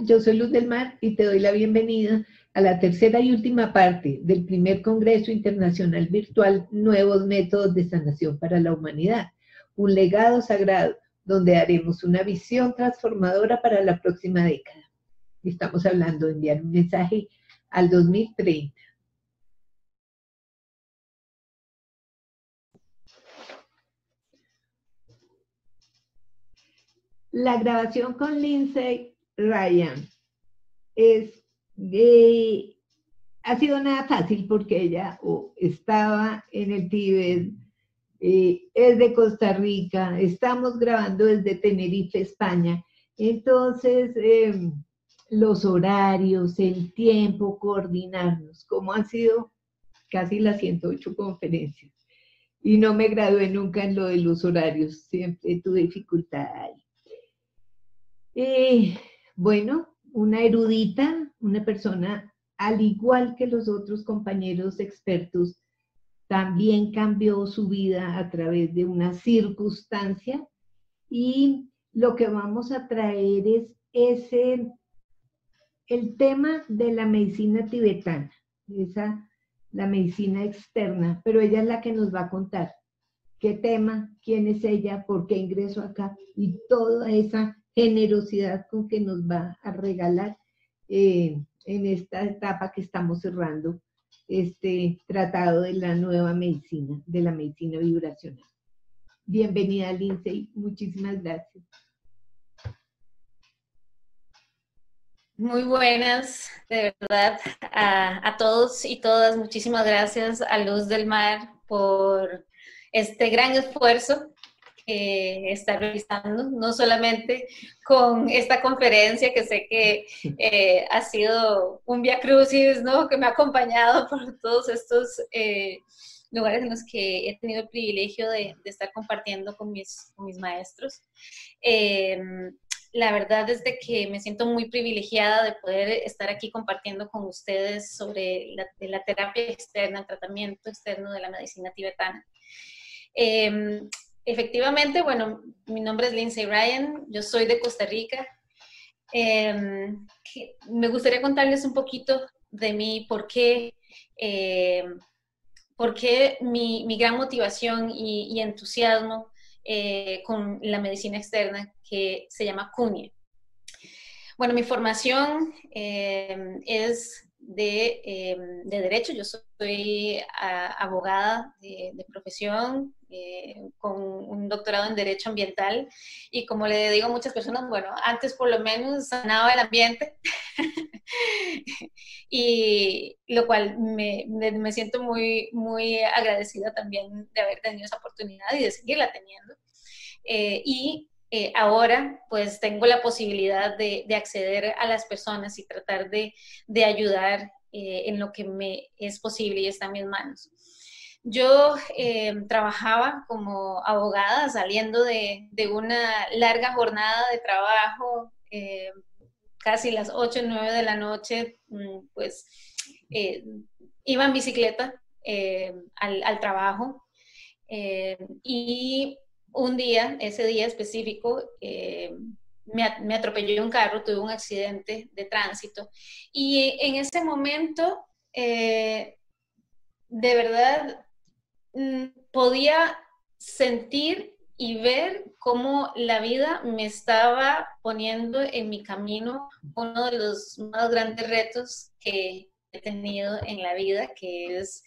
yo soy Luz del Mar y te doy la bienvenida a la tercera y última parte del primer Congreso Internacional Virtual Nuevos Métodos de Sanación para la Humanidad, un legado sagrado donde haremos una visión transformadora para la próxima década. Estamos hablando de enviar un mensaje al 2030. La grabación con Lindsay Ryan ha sido nada fácil porque ella estaba en el Tíbet, es de Costa Rica, estamos grabando desde Tenerife, España. Entonces, los horarios, el tiempo, coordinarnos, como han sido casi las 108 conferencias. Y no me gradué nunca en lo de los horarios, siempre tuve dificultad ahí. Bueno, una erudita, una persona, al igual que los otros compañeros expertos, también cambió su vida a través de una circunstancia, y lo que vamos a traer es el tema de la medicina tibetana, la medicina externa, pero ella es la que nos va a contar qué tema, quién es ella, por qué ingresó acá y toda esa generosidad con que nos va a regalar en esta etapa que estamos cerrando este tratado de la nueva medicina, de la medicina vibracional. Bienvenida, Lindsay, muchísimas gracias. Muy buenas, de verdad, a todos y todas. Muchísimas gracias a Luz del Mar por este gran esfuerzo que está realizando, no solamente con esta conferencia, que sé que ha sido un vía crucis, ¿no?, que me ha acompañado por todos estos lugares en los que he tenido el privilegio de estar compartiendo con mis maestros. La verdad es de que me siento muy privilegiada de poder estar aquí compartiendo con ustedes sobre la terapia externa, el tratamiento externo de la medicina tibetana. Efectivamente, bueno, mi nombre es Lindsay Ryan, yo soy de Costa Rica. Me gustaría contarles un poquito de mí, por qué mi gran motivación y entusiasmo con la medicina externa, que se llama Kunya. Bueno, mi formación es de Derecho. Yo soy abogada de profesión, con un doctorado en Derecho Ambiental, y como le digo a muchas personas, bueno, antes por lo menos sanaba el ambiente, y lo cual me siento muy, muy agradecida también de haber tenido esa oportunidad y de seguirla teniendo. Ahora pues tengo la posibilidad de acceder a las personas y tratar de ayudar en lo que me es posible y está en mis manos. Yo trabajaba como abogada saliendo de una larga jornada de trabajo, casi las 8 o 9 de la noche, pues iba en bicicleta al trabajo, y un día, ese día específico, me atropelló un carro, tuve un accidente de tránsito, y en ese momento, de verdad, podía sentir y ver cómo la vida me estaba poniendo en mi camino uno de los más grandes retos que he tenido en la vida, que es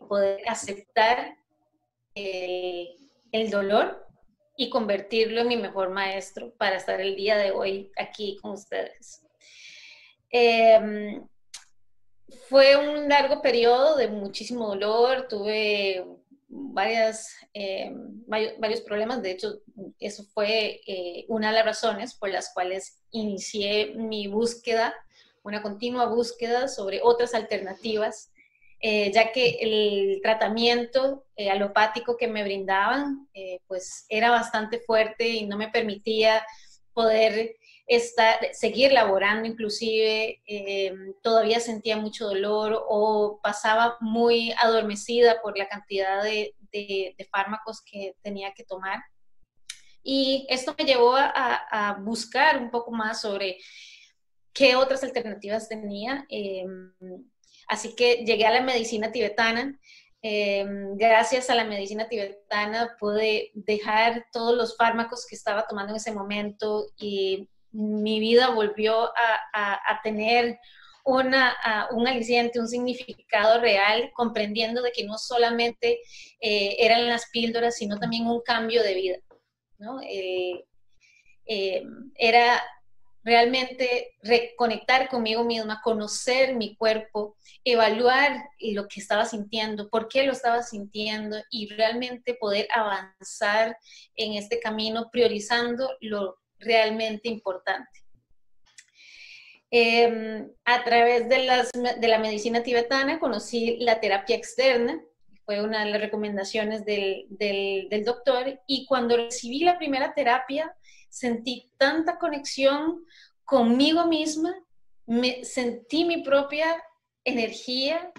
poder aceptar el dolor y convertirlo en mi mejor maestro para estar el día de hoy aquí con ustedes. Fue un largo periodo de muchísimo dolor, tuve varios problemas. De hecho, eso fue una de las razones por las cuales inicié mi búsqueda, una continua búsqueda sobre otras alternativas, ya que el tratamiento alopático que me brindaban pues era bastante fuerte y no me permitía poder seguir laborando. Inclusive todavía sentía mucho dolor o pasaba muy adormecida por la cantidad de fármacos que tenía que tomar. Y esto me llevó a buscar un poco más sobre qué otras alternativas tenía. Así que llegué a la medicina tibetana. Gracias a la medicina tibetana pude dejar todos los fármacos que estaba tomando en ese momento y mi vida volvió a tener un aliciente, un significado real, comprendiendo de que no solamente eran las píldoras, sino también un cambio de vida, ¿no? Era realmente reconectar conmigo misma, conocer mi cuerpo, evaluar lo que estaba sintiendo, por qué lo estaba sintiendo y realmente poder avanzar en este camino priorizando lo realmente importante. A través de la medicina tibetana conocí la terapia externa, fue una de las recomendaciones del doctor, y cuando recibí la primera terapia sentí tanta conexión conmigo misma, sentí mi propia energía,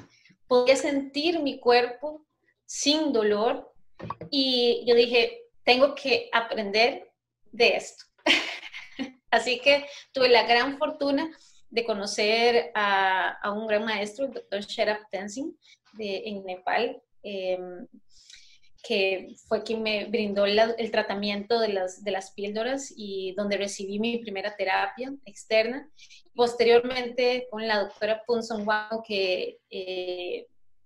podía sentir mi cuerpo sin dolor y yo dije, tengo que aprender de esto. Así que tuve la gran fortuna de conocer a un gran maestro, el doctor Sherab Tenzin, en Nepal, que fue quien me brindó el tratamiento de las píldoras y donde recibí mi primera terapia externa. Posteriormente con la doctora Punson Wang, que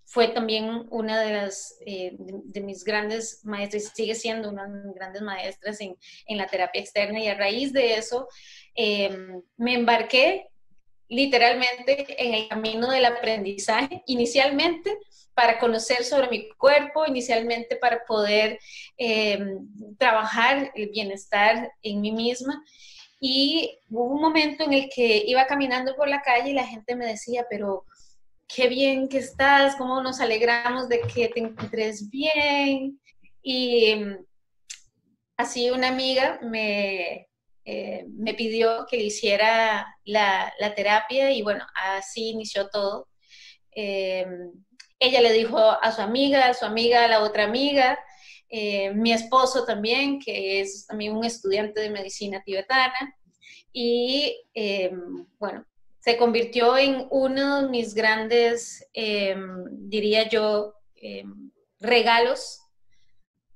fue también una de mis grandes maestras, sigue siendo una de mis grandes maestras en la terapia externa, y a raíz de eso me embarqué literalmente en el camino del aprendizaje, inicialmente para conocer sobre mi cuerpo, inicialmente para poder trabajar el bienestar en mí misma. Y hubo un momento en el que iba caminando por la calle y la gente me decía, pero qué bien que estás, cómo nos alegramos de que te encuentres bien. Y así una amiga me pidió que le hiciera la terapia y bueno, así inició todo. Ella le dijo a su amiga, a la otra amiga, mi esposo también, que es también un estudiante de medicina tibetana, y bueno, se convirtió en uno de mis grandes, diría yo, regalos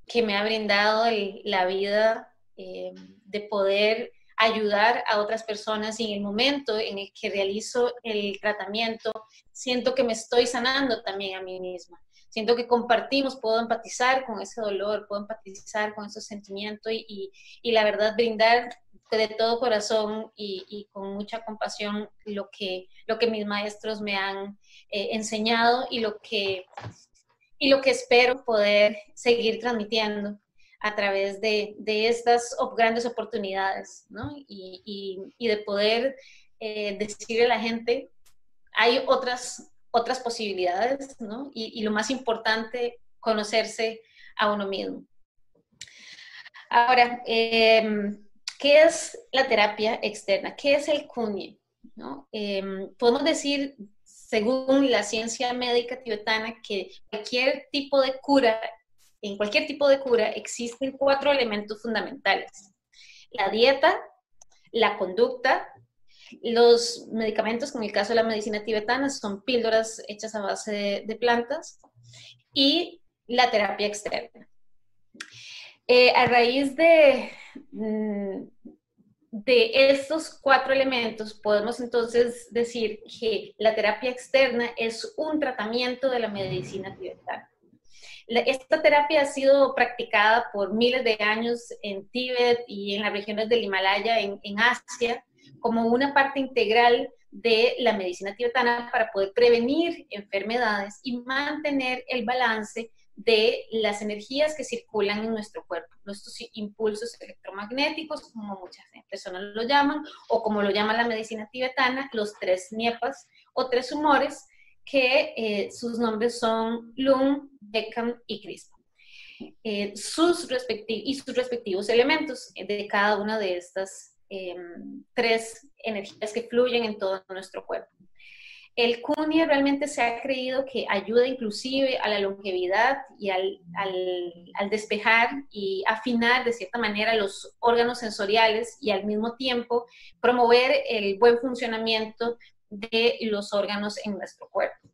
que me ha brindado la vida, de poder ayudar a otras personas, y en el momento en el que realizo el tratamiento, siento que me estoy sanando también a mí misma. Siento que compartimos, puedo empatizar con ese dolor, puedo empatizar con esos sentimientos y la verdad brindar de todo corazón y con mucha compasión lo que mis maestros me han enseñado y lo que espero poder seguir transmitiendo a través de estas grandes oportunidades, ¿no? Y de poder decirle a la gente, hay otras posibilidades, ¿no? Y lo más importante, conocerse a uno mismo. Ahora, ¿qué es la terapia externa? ¿Qué es el Kunye? ¿No? Podemos decir, según la ciencia médica tibetana, que en cualquier tipo de cura existen 4 elementos fundamentales: la dieta, la conducta, los medicamentos, como en el caso de la medicina tibetana, son píldoras hechas a base de plantas, y la terapia externa. A raíz de estos 4 elementos, podemos entonces decir que la terapia externa es un tratamiento de la medicina tibetana. Esta terapia ha sido practicada por miles de años en Tíbet y en las regiones del Himalaya, en Asia, como una parte integral de la medicina tibetana para poder prevenir enfermedades y mantener el balance de las energías que circulan en nuestro cuerpo, nuestros impulsos electromagnéticos, como muchas personas lo llaman, o como lo llama la medicina tibetana, los 3 niepas o 3 humores, que sus nombres son Lung, Dekam y Krispa. Sus respectivos elementos de cada una de estas 3 energías que fluyen en todo nuestro cuerpo. El Kunie realmente se ha creído que ayuda inclusive a la longevidad y al despejar y afinar de cierta manera los órganos sensoriales y al mismo tiempo promover el buen funcionamiento de los órganos en nuestro cuerpo.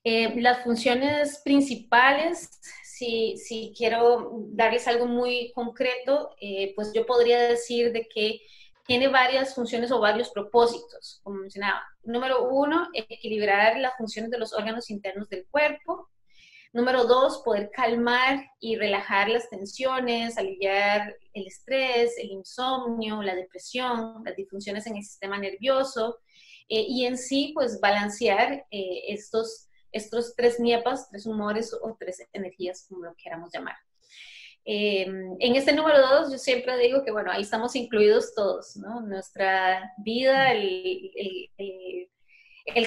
Las funciones principales, si quiero darles algo muy concreto, pues yo podría decir de que tiene varias funciones o varios propósitos, como mencionaba. Número 1, equilibrar las funciones de los órganos internos del cuerpo. Número 2, poder calmar y relajar las tensiones, aliviar el estrés, el insomnio, la depresión, las disfunciones en el sistema nervioso, y en sí, pues balancear estos 3 niepas, 3 humores o 3 energías, como lo queramos llamar. En este número 2, yo siempre digo que, bueno, ahí estamos incluidos todos, ¿no? Nuestra vida, el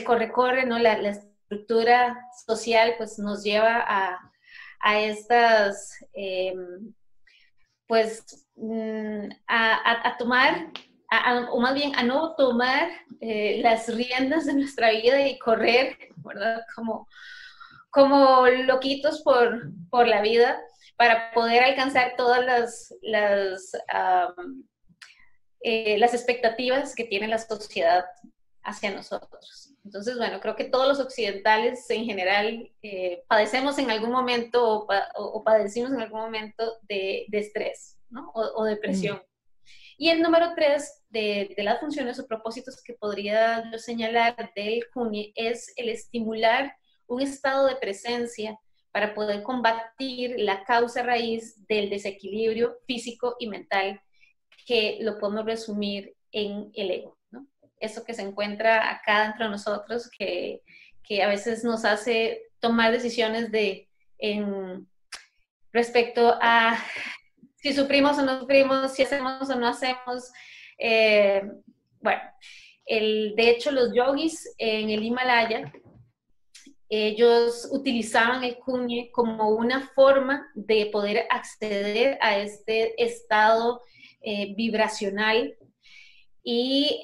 corre-corre, ¿no? La estructura social, pues nos lleva a estas, pues, a tomar, o más bien a no tomar las riendas de nuestra vida y correr, ¿verdad? Como loquitos por la vida, para poder alcanzar todas las expectativas que tiene la sociedad hacia nosotros. Entonces, bueno, creo que todos los occidentales en general padecemos en algún momento o padecimos en algún momento de estrés, ¿no? O depresión. Y el número 3 de las funciones o propósitos que podría yo señalar del Kunie es el estimular un estado de presencia para poder combatir la causa raíz del desequilibrio físico y mental, que lo podemos resumir en el ego, ¿no? Eso que se encuentra acá dentro de nosotros, que a veces nos hace tomar decisiones respecto a si sufrimos o no sufrimos, si hacemos o no hacemos. Bueno, de hecho los yogis en el Himalaya, ellos utilizaban el Kunie como una forma de poder acceder a este estado vibracional, y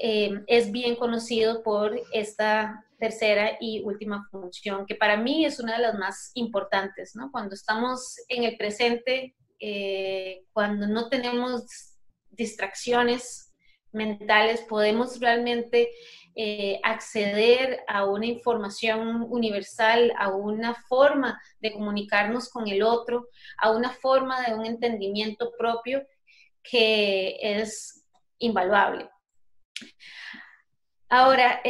es bien conocido por esta tercera y última función, que para mí es una de las más importantes, ¿no? Cuando estamos en el presente, cuando no tenemos distracciones mentales, podemos realmente acceder a una información universal, a una forma de comunicarnos con el otro, a una forma de un entendimiento propio que es invaluable. Ahora,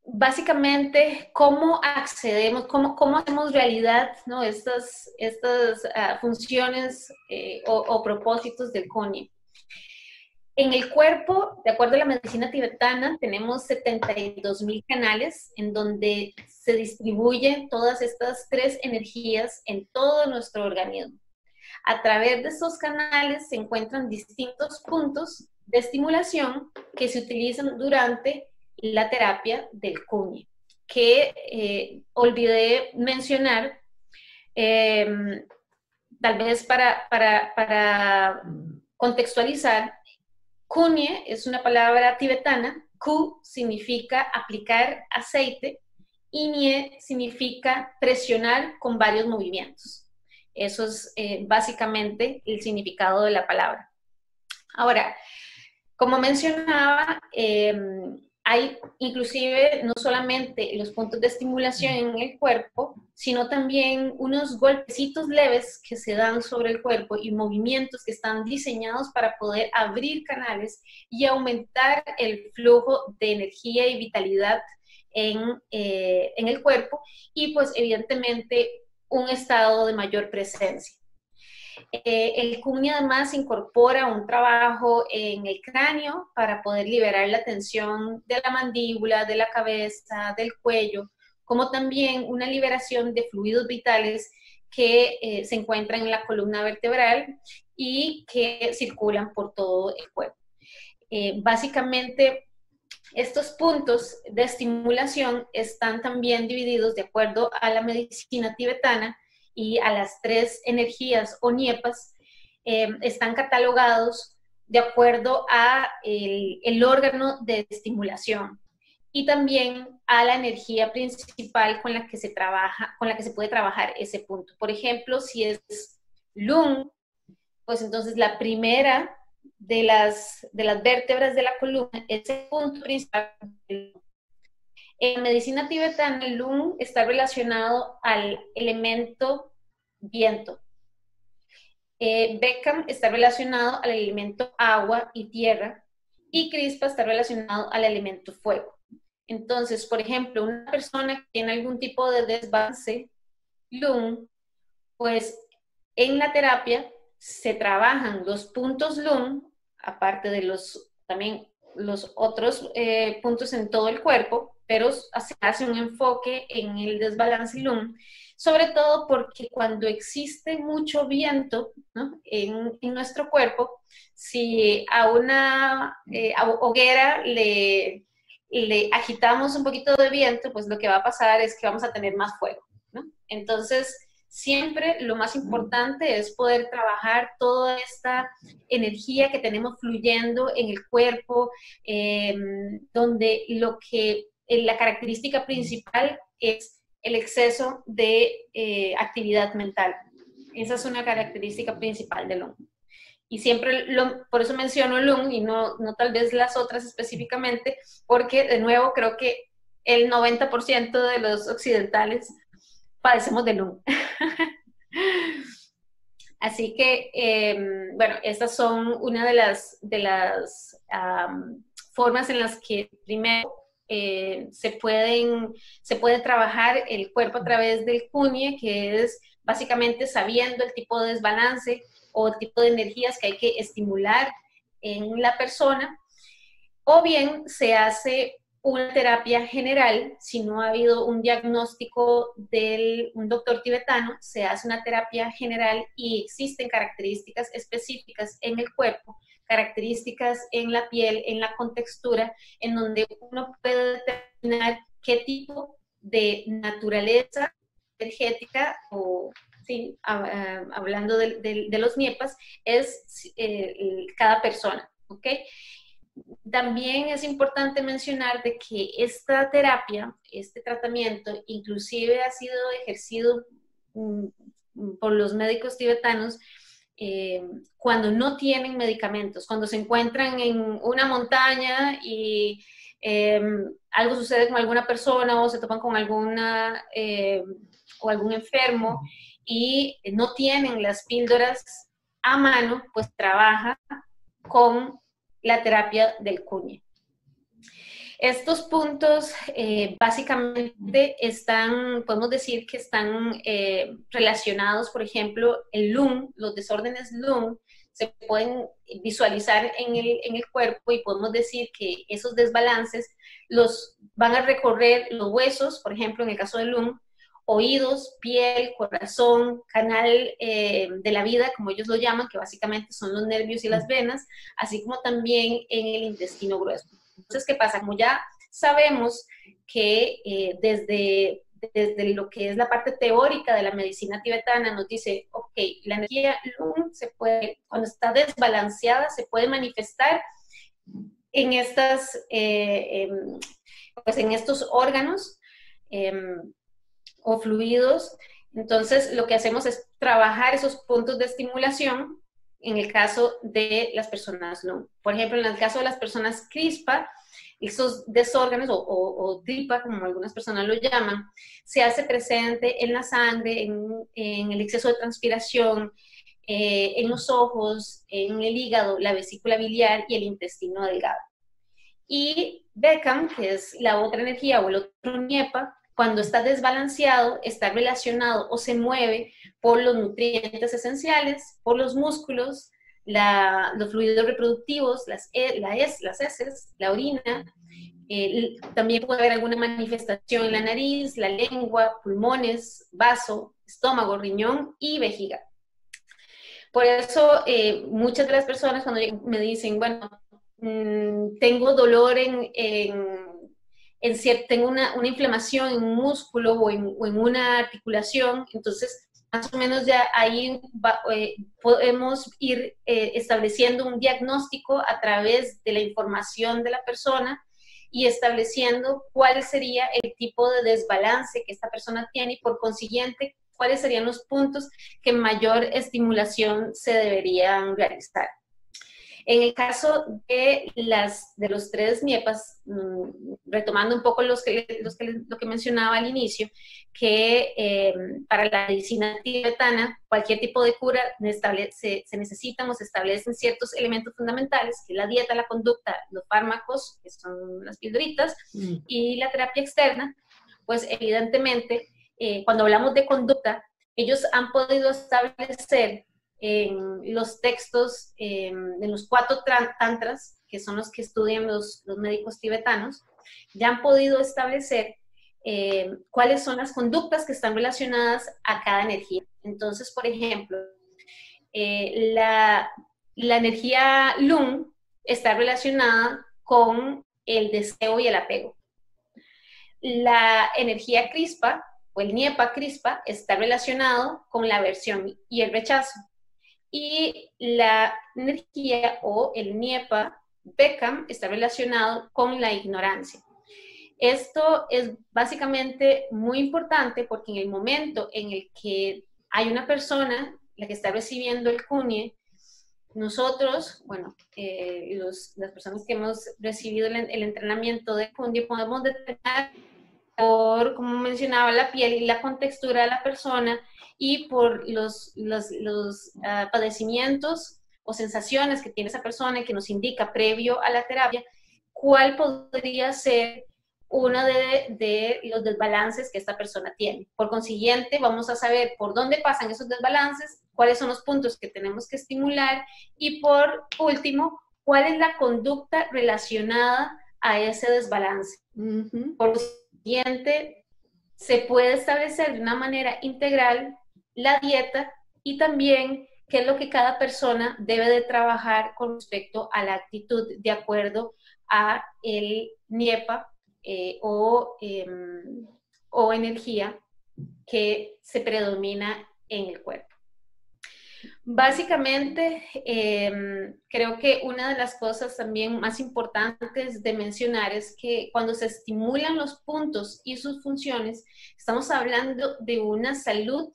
básicamente, ¿cómo accedemos, cómo hacemos realidad, ¿no? estas funciones o propósitos del Kunie? En el cuerpo, de acuerdo a la medicina tibetana, tenemos 72,000 canales en donde se distribuyen todas estas 3 energías en todo nuestro organismo. A través de estos canales se encuentran distintos puntos de estimulación que se utilizan durante la terapia del Kunie, que olvidé mencionar, tal vez para contextualizar. Kunie es una palabra tibetana. Ku significa aplicar aceite y Nie significa presionar con varios movimientos. Eso es básicamente el significado de la palabra. Ahora, como mencionaba, hay inclusive no solamente los puntos de estimulación en el cuerpo, sino también unos golpecitos leves que se dan sobre el cuerpo y movimientos que están diseñados para poder abrir canales y aumentar el flujo de energía y vitalidad en el cuerpo, y pues evidentemente un estado de mayor presencia. El Kunie además incorpora un trabajo en el cráneo para poder liberar la tensión de la mandíbula, de la cabeza, del cuello, como también una liberación de fluidos vitales que se encuentran en la columna vertebral y que circulan por todo el cuerpo. Básicamente, estos puntos de estimulación están también divididos de acuerdo a la medicina tibetana, y a las 3 energías o niepas están catalogados de acuerdo a el órgano de estimulación. y también a la energía principal con la que se trabaja, con la que se puede trabajar ese punto. Por ejemplo, si es Lung, pues entonces la primera de las vértebras de la columna es el punto principal. En medicina tibetana, el Lung está relacionado al elemento viento. Beckham está relacionado al elemento agua y tierra, y Crispa está relacionado al elemento fuego. Entonces, por ejemplo, una persona que tiene algún tipo de desbalance Lung, pues en la terapia se trabajan los puntos Lung, aparte de también los otros puntos en todo el cuerpo, pero se hace un enfoque en el desbalance Lung, sobre todo porque cuando existe mucho viento, ¿no?, en nuestro cuerpo, si a una hoguera le agitamos un poquito de viento, pues lo que va a pasar es que vamos a tener más fuego, ¿no? Entonces, siempre lo más importante es poder trabajar toda esta energía que tenemos fluyendo en el cuerpo, donde la característica principal es el exceso de actividad mental. Esa es una característica principal del Lung. Y siempre, por eso menciono Lung y no tal vez las otras específicamente, porque de nuevo creo que el 90% de los occidentales padecemos de Lung. Así que, bueno, estas son una de las formas en las que primero se puede trabajar el cuerpo a través del Kunye, que es básicamente sabiendo el tipo de desbalance o el tipo de energías que hay que estimular en la persona, o bien se hace una terapia general. Si no ha habido un diagnóstico de un doctor tibetano, se hace una terapia general y existen características específicas en el cuerpo, características en la piel, en la contextura, en donde uno puede determinar qué tipo de naturaleza energética o, sí, hablando de los niepas, es cada persona, ¿ok? También es importante mencionar de que esta terapia, este tratamiento, inclusive ha sido ejercido por los médicos tibetanos cuando no tienen medicamentos, cuando se encuentran en una montaña y algo sucede con alguna persona o se topan con o algún enfermo y no tienen las píldoras a mano, pues trabaja con la terapia del Kunye. Estos puntos básicamente podemos decir que están relacionados, por ejemplo, el Lung, los desórdenes Lung, se pueden visualizar en el cuerpo y podemos decir que esos desbalances los van a recorrer los huesos, por ejemplo, en el caso del Lung, oídos, piel, corazón, canal de la vida, como ellos lo llaman, que básicamente son los nervios y las venas, así como también en el intestino grueso. Entonces, ¿qué pasa? Como ya sabemos que desde lo que es la parte teórica de la medicina tibetana nos dice, ok, la energía Lung cuando está desbalanceada, se puede manifestar en en estos órganos o fluidos. Entonces, lo que hacemos es trabajar esos puntos de estimulación en el caso de las personas Lung. Por ejemplo, en el caso de las personas Crispa, esos desórdenes o tripa, como algunas personas lo llaman, se hace presente en la sangre, en el exceso de transpiración, en los ojos, en el hígado, la vesícula biliar y el intestino delgado. Y Beckham, que es la otra energía o el otro Niepa, cuando está desbalanceado, está relacionado o se mueve por los nutrientes esenciales, por los músculos, los fluidos reproductivos, las heces, la orina. También puede haber alguna manifestación en la nariz, la lengua, pulmones, vaso, estómago, riñón y vejiga. Por eso muchas de las personas cuando me dicen, bueno, tengo dolor tengo una inflamación en un músculo o en una articulación, entonces más o menos ya ahí podemos ir estableciendo un diagnóstico a través de la información de la persona y estableciendo cuál sería el tipo de desbalance que esta persona tiene y por consiguiente cuáles serían los puntos que mayor estimulación se deberían realizar. En el caso de los tres NIEPAs, retomando un poco lo que mencionaba al inicio, que para la medicina tibetana, cualquier tipo de cura se necesitan o se establecen ciertos elementos fundamentales, que es la dieta, la conducta, los fármacos, que son las pildoritas, y la terapia externa. Pues evidentemente, cuando hablamos de conducta, ellos han podido establecer en los textos, en los 4 tantras, que son los que estudian los médicos tibetanos, ya han podido establecer cuáles son las conductas que están relacionadas a cada energía. Entonces, por ejemplo, la energía Lung está relacionada con el deseo y el apego. La energía Crispa, o el Niepa Crispa, está relacionado con la aversión y el rechazo. Y la energía o el Niepa Bekam está relacionado con la ignorancia. Esto es básicamente muy importante porque en el momento en el que hay una persona, la que está recibiendo el Kunye, nosotros, bueno, las personas que hemos recibido el entrenamiento de Kunye, podemos determinar por, como mencionaba, la piel y la contextura de la persona y por los padecimientos o sensaciones que tiene esa persona y que nos indica previo a la terapia, cuál podría ser uno de los desbalances que esta persona tiene. Por consiguiente, vamos a saber por dónde pasan esos desbalances, cuáles son los puntos que tenemos que estimular y por último, cuál es la conducta relacionada a ese desbalance. Por consiguiente, se puede establecer de una manera integral la dieta y también qué es lo que cada persona debe de trabajar con respecto a la actitud de acuerdo a el Niepa o energía que se predomina en el cuerpo. Básicamente, creo que una de las cosas también más importantes de mencionar es que cuando se estimulan los puntos y sus funciones, estamos hablando de una salud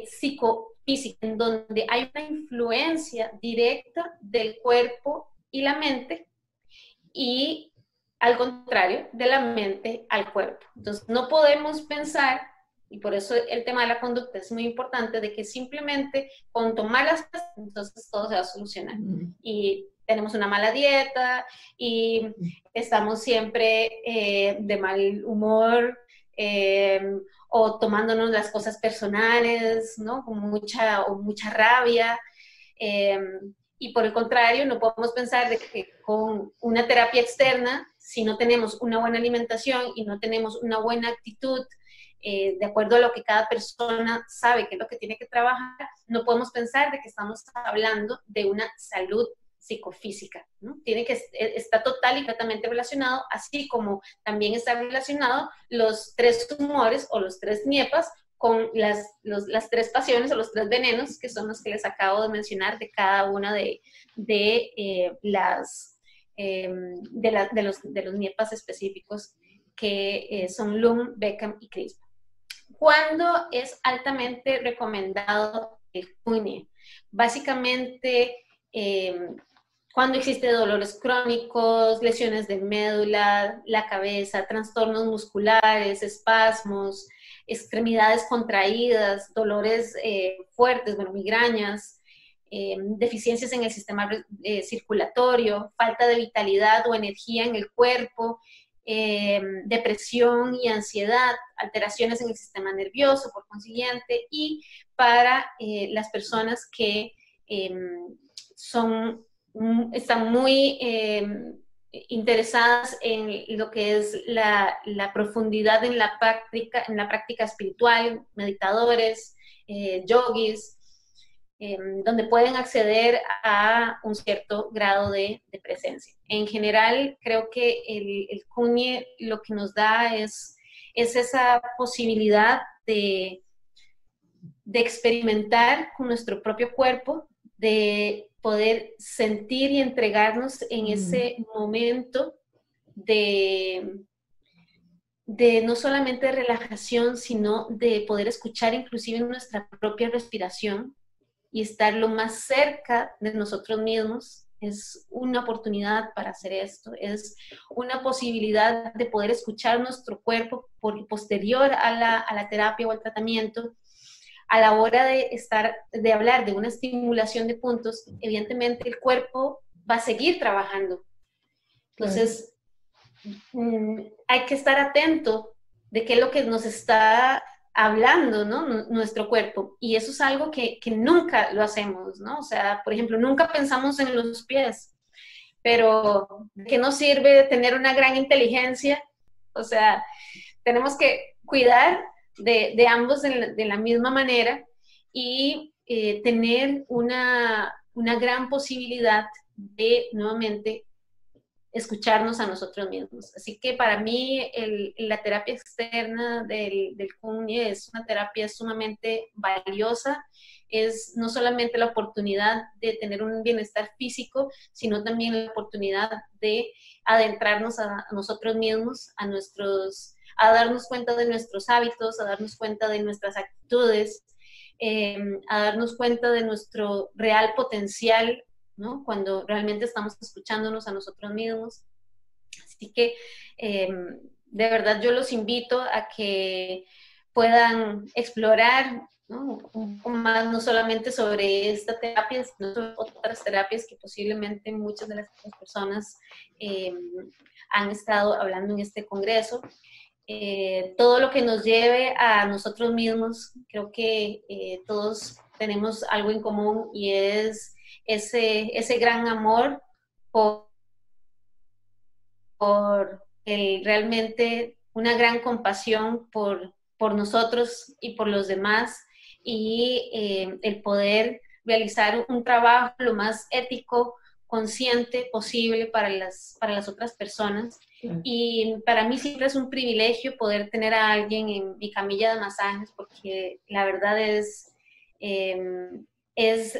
psicofísica, en donde hay una influencia directa del cuerpo y la mente, y al contrario, de la mente al cuerpo. Entonces, no podemos pensar, y por eso el tema de la conducta es muy importante, de que simplemente con tomar las cosas, entonces todo se va a solucionar. Y tenemos una mala dieta, y estamos siempre de mal humor, o tomándonos las cosas personales, ¿no? Con mucha rabia. Y por el contrario, no podemos pensar de que con una terapia externa, si no tenemos una buena alimentación y no tenemos una buena actitud, de acuerdo a lo que cada persona sabe que es lo que tiene que trabajar, no podemos pensar de que estamos hablando de una salud psicofísica, ¿no? Está total y completamente relacionado, así como también está relacionado los 3 tumores o los 3 niepas con las 3 pasiones o los 3 venenos, que son los que les acabo de mencionar de cada una de los niepas específicos que son Lung, Bekam y Crispa. ¿Cuándo es altamente recomendado el Kunye? Básicamente, cuando existe dolores crónicos, lesiones de médula, la cabeza, trastornos musculares, espasmos, extremidades contraídas, dolores fuertes, migrañas, deficiencias en el sistema circulatorio, falta de vitalidad o energía en el cuerpo, depresión y ansiedad, alteraciones en el sistema nervioso, por consiguiente, y para las personas que están muy interesadas en lo que es la profundidad en la práctica espiritual, meditadores, yogis, donde pueden acceder a un cierto grado de presencia. En general, creo que el Kunye lo que nos da es esa posibilidad de experimentar con nuestro propio cuerpo, de poder sentir y entregarnos en ese momento de no solamente de relajación, sino de poder escuchar inclusive nuestra propia respiración y estar lo más cerca de nosotros mismos. Es una oportunidad para hacer esto, es una posibilidad de poder escuchar nuestro cuerpo posterior a la terapia o al tratamiento. A la hora de hablar de una estimulación de puntos, evidentemente el cuerpo va a seguir trabajando. Entonces, hay que estar atento de qué es lo que nos está hablando, ¿no? Nuestro cuerpo. Y eso es algo que nunca lo hacemos, ¿no? O sea, por ejemplo, nunca pensamos en los pies, pero ¿de qué nos sirve tener una gran inteligencia? O sea, tenemos que cuidar de ambos de la misma manera y tener una gran posibilidad de nuevamente escucharnos a nosotros mismos. Así que para mí la terapia externa del Kung es una terapia sumamente valiosa. Es no solamente la oportunidad de tener un bienestar físico, sino también la oportunidad de adentrarnos a nosotros mismos, a darnos cuenta de nuestros hábitos, a darnos cuenta de nuestras actitudes, a darnos cuenta de nuestro real potencial, ¿no? Cuando realmente estamos escuchándonos a nosotros mismos. Así que de verdad yo los invito a que puedan explorar, ¿no? Un poco más, no solamente sobre esta terapia, sino sobre otras terapias que posiblemente muchas de las personas han estado hablando en este congreso. Todo lo que nos lleve a nosotros mismos, creo que todos tenemos algo en común y es ese gran amor por realmente una gran compasión por nosotros y por los demás, y el poder realizar un trabajo lo más ético, consciente posible para las otras personas. Y para mí siempre es un privilegio poder tener a alguien en mi camilla de masajes, porque la verdad es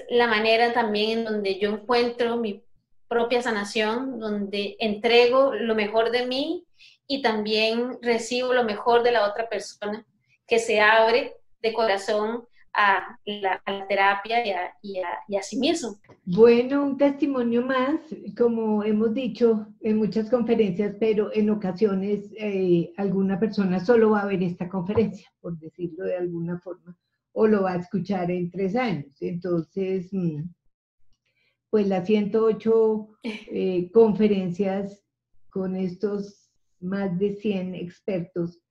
la manera también en donde yo encuentro mi propia sanación, donde entrego lo mejor de mí y también recibo lo mejor de la otra persona, que se abre de corazón a la terapia y a sí mismo. Bueno, un testimonio más, como hemos dicho en muchas conferencias, pero en ocasiones alguna persona solo va a ver esta conferencia, por decirlo de alguna forma, o lo va a escuchar en 3 años. Entonces, pues las 108 conferencias con estos más de 100 expertos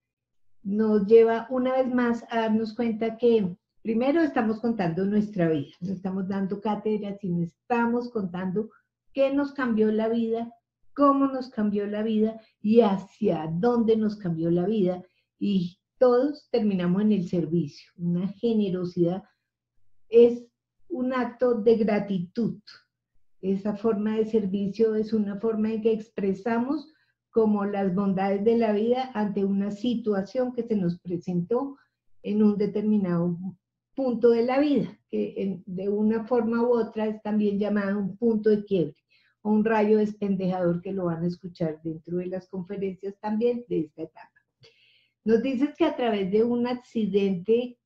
nos lleva una vez más a darnos cuenta que primero estamos contando nuestra vida, no estamos dando cátedra, sino estamos contando qué nos cambió la vida, cómo nos cambió la vida y hacia dónde nos cambió la vida, y todos terminamos en el servicio. Una generosidad es un acto de gratitud. Esa forma de servicio es una forma en que expresamos como las bondades de la vida ante una situación que se nos presentó en un determinado punto de la vida, que de una forma u otra es también llamado un punto de quiebre, o un rayo despendejador, que lo van a escuchar dentro de las conferencias también de esta etapa. Nos dices que a través de un accidente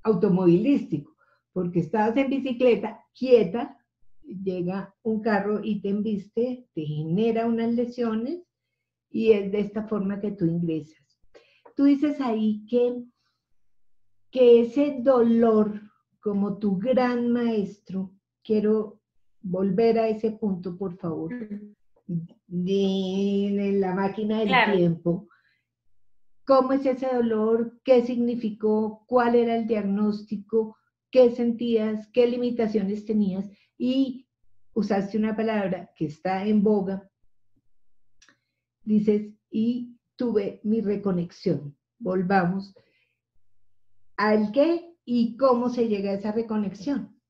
automovilístico, porque estabas en bicicleta quieta, llega un carro y te embiste, te genera unas lesiones, y es de esta forma que tú ingresas. Tú dices ahí que ese dolor, como tu gran maestro, quiero volver a ese punto, por favor, de la máquina del tiempo. ¿Cómo es ese dolor? ¿Qué significó? ¿Cuál era el diagnóstico? ¿Qué sentías? ¿Qué limitaciones tenías? Y usaste una palabra que está en boga. Dices, y tuve mi reconexión. Volvamos al qué y cómo se llega a esa reconexión.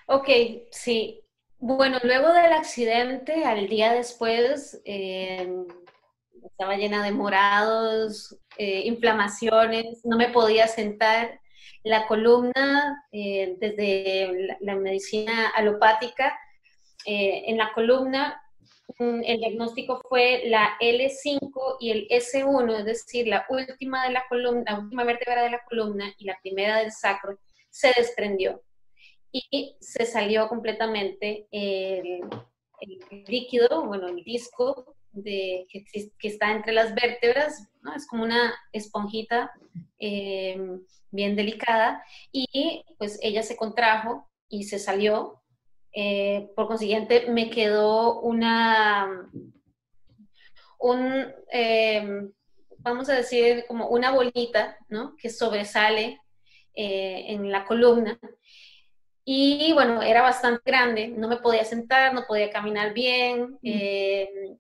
Ok, sí. Bueno, luego del accidente, al día después, estaba llena de morados, inflamaciones, no me podía sentar. La columna, desde la medicina alopática, en la columna, el diagnóstico fue la L5 y el S1, es decir, la última de la columna, la última vértebra de la columna y la primera del sacro se desprendió y se salió completamente el líquido, bueno, el disco que está entre las vértebras, ¿no? Es como una esponjita bien delicada, y pues ella se contrajo y se salió. Por consiguiente, me quedó vamos a decir, como una bolita, ¿no? Que sobresale en la columna. Y bueno, era bastante grande, no me podía sentar, no podía caminar bien,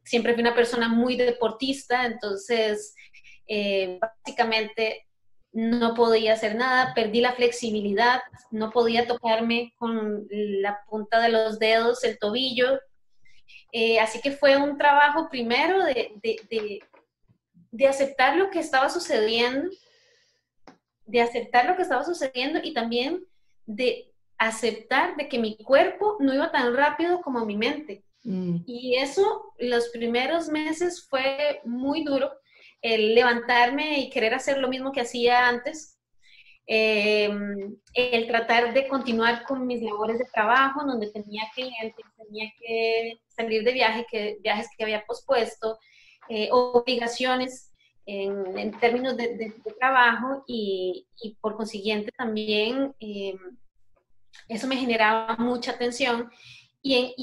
siempre fui una persona muy deportista, entonces básicamente no podía hacer nada, perdí la flexibilidad, no podía tocarme con la punta de los dedos, el tobillo, así que fue un trabajo primero de aceptar lo que estaba sucediendo, y también de aceptar de que mi cuerpo no iba tan rápido como mi mente. Y eso, los primeros meses fue muy duro, el levantarme y querer hacer lo mismo que hacía antes, el tratar de continuar con mis labores de trabajo, donde tenía clientes, tenía que salir de viajes que había pospuesto, obligaciones en términos de trabajo, y por consiguiente también eso me generaba mucha tensión, y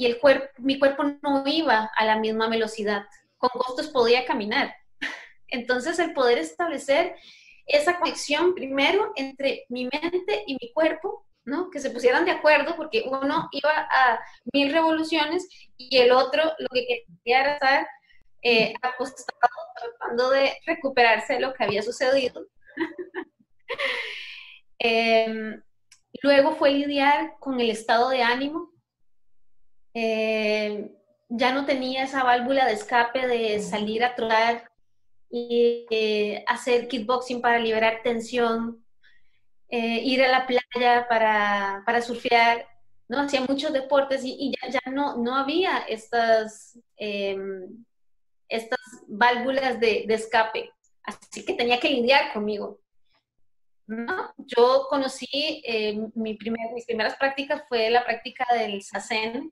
mi cuerpo no iba a la misma velocidad. Con costos podía caminar. Entonces, el poder establecer esa conexión primero entre mi mente y mi cuerpo, ¿no? Que se pusieran de acuerdo, porque uno iba a 1000 revoluciones y el otro lo que quería era estar acostado tratando de recuperarse de lo que había sucedido. Luego fue lidiar con el estado de ánimo. Ya no tenía esa válvula de escape de salir a trotar y hacer kickboxing para liberar tensión, ir a la playa para surfear, ¿no? Hacía muchos deportes y ya no había estas válvulas de escape, así que tenía que lidiar conmigo, ¿no? Yo conocí, mis primeras prácticas fue la práctica del Zazen,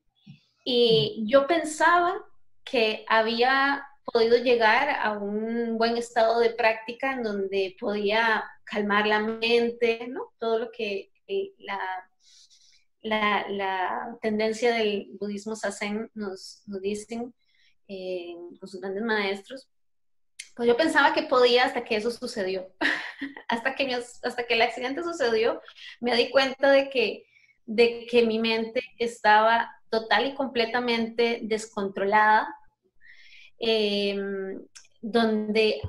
y yo pensaba que había podido llegar a un buen estado de práctica en donde podía calmar la mente, ¿no? Todo lo que la tendencia del budismo Zazen nos dicen con sus grandes maestros. Pues yo pensaba que podía hasta que eso sucedió. hasta que el accidente sucedió, me di cuenta de que mi mente estaba total y completamente descontrolada, donde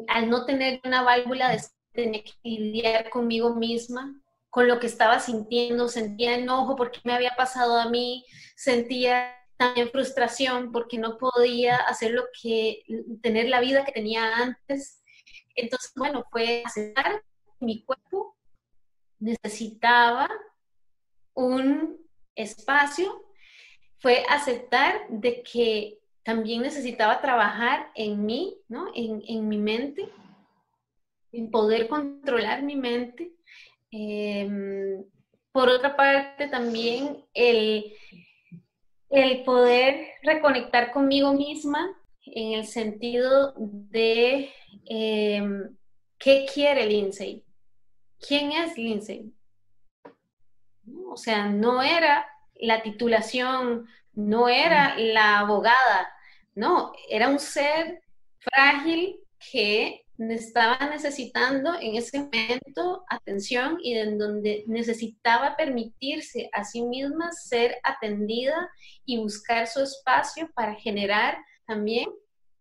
al no tener una válvula tenía que lidiar conmigo misma, con lo que estaba sintiendo, sentía enojo porque me había pasado a mí, sentía también frustración porque no podía tener la vida que tenía antes. Entonces, bueno, fue aceptar que mi cuerpo necesitaba un espacio, fue aceptar de que también necesitaba trabajar en mí, ¿no? En mi mente, en poder controlar mi mente. Por otra parte, también el poder reconectar conmigo misma en el sentido de ¿qué quiere Lindsay? ¿Quién es Lindsay? O sea, no era la titulación, no era la abogada, no, era un ser frágil que estaba necesitando en ese momento atención, y en donde necesitaba permitirse a sí misma ser atendida y buscar su espacio para generar también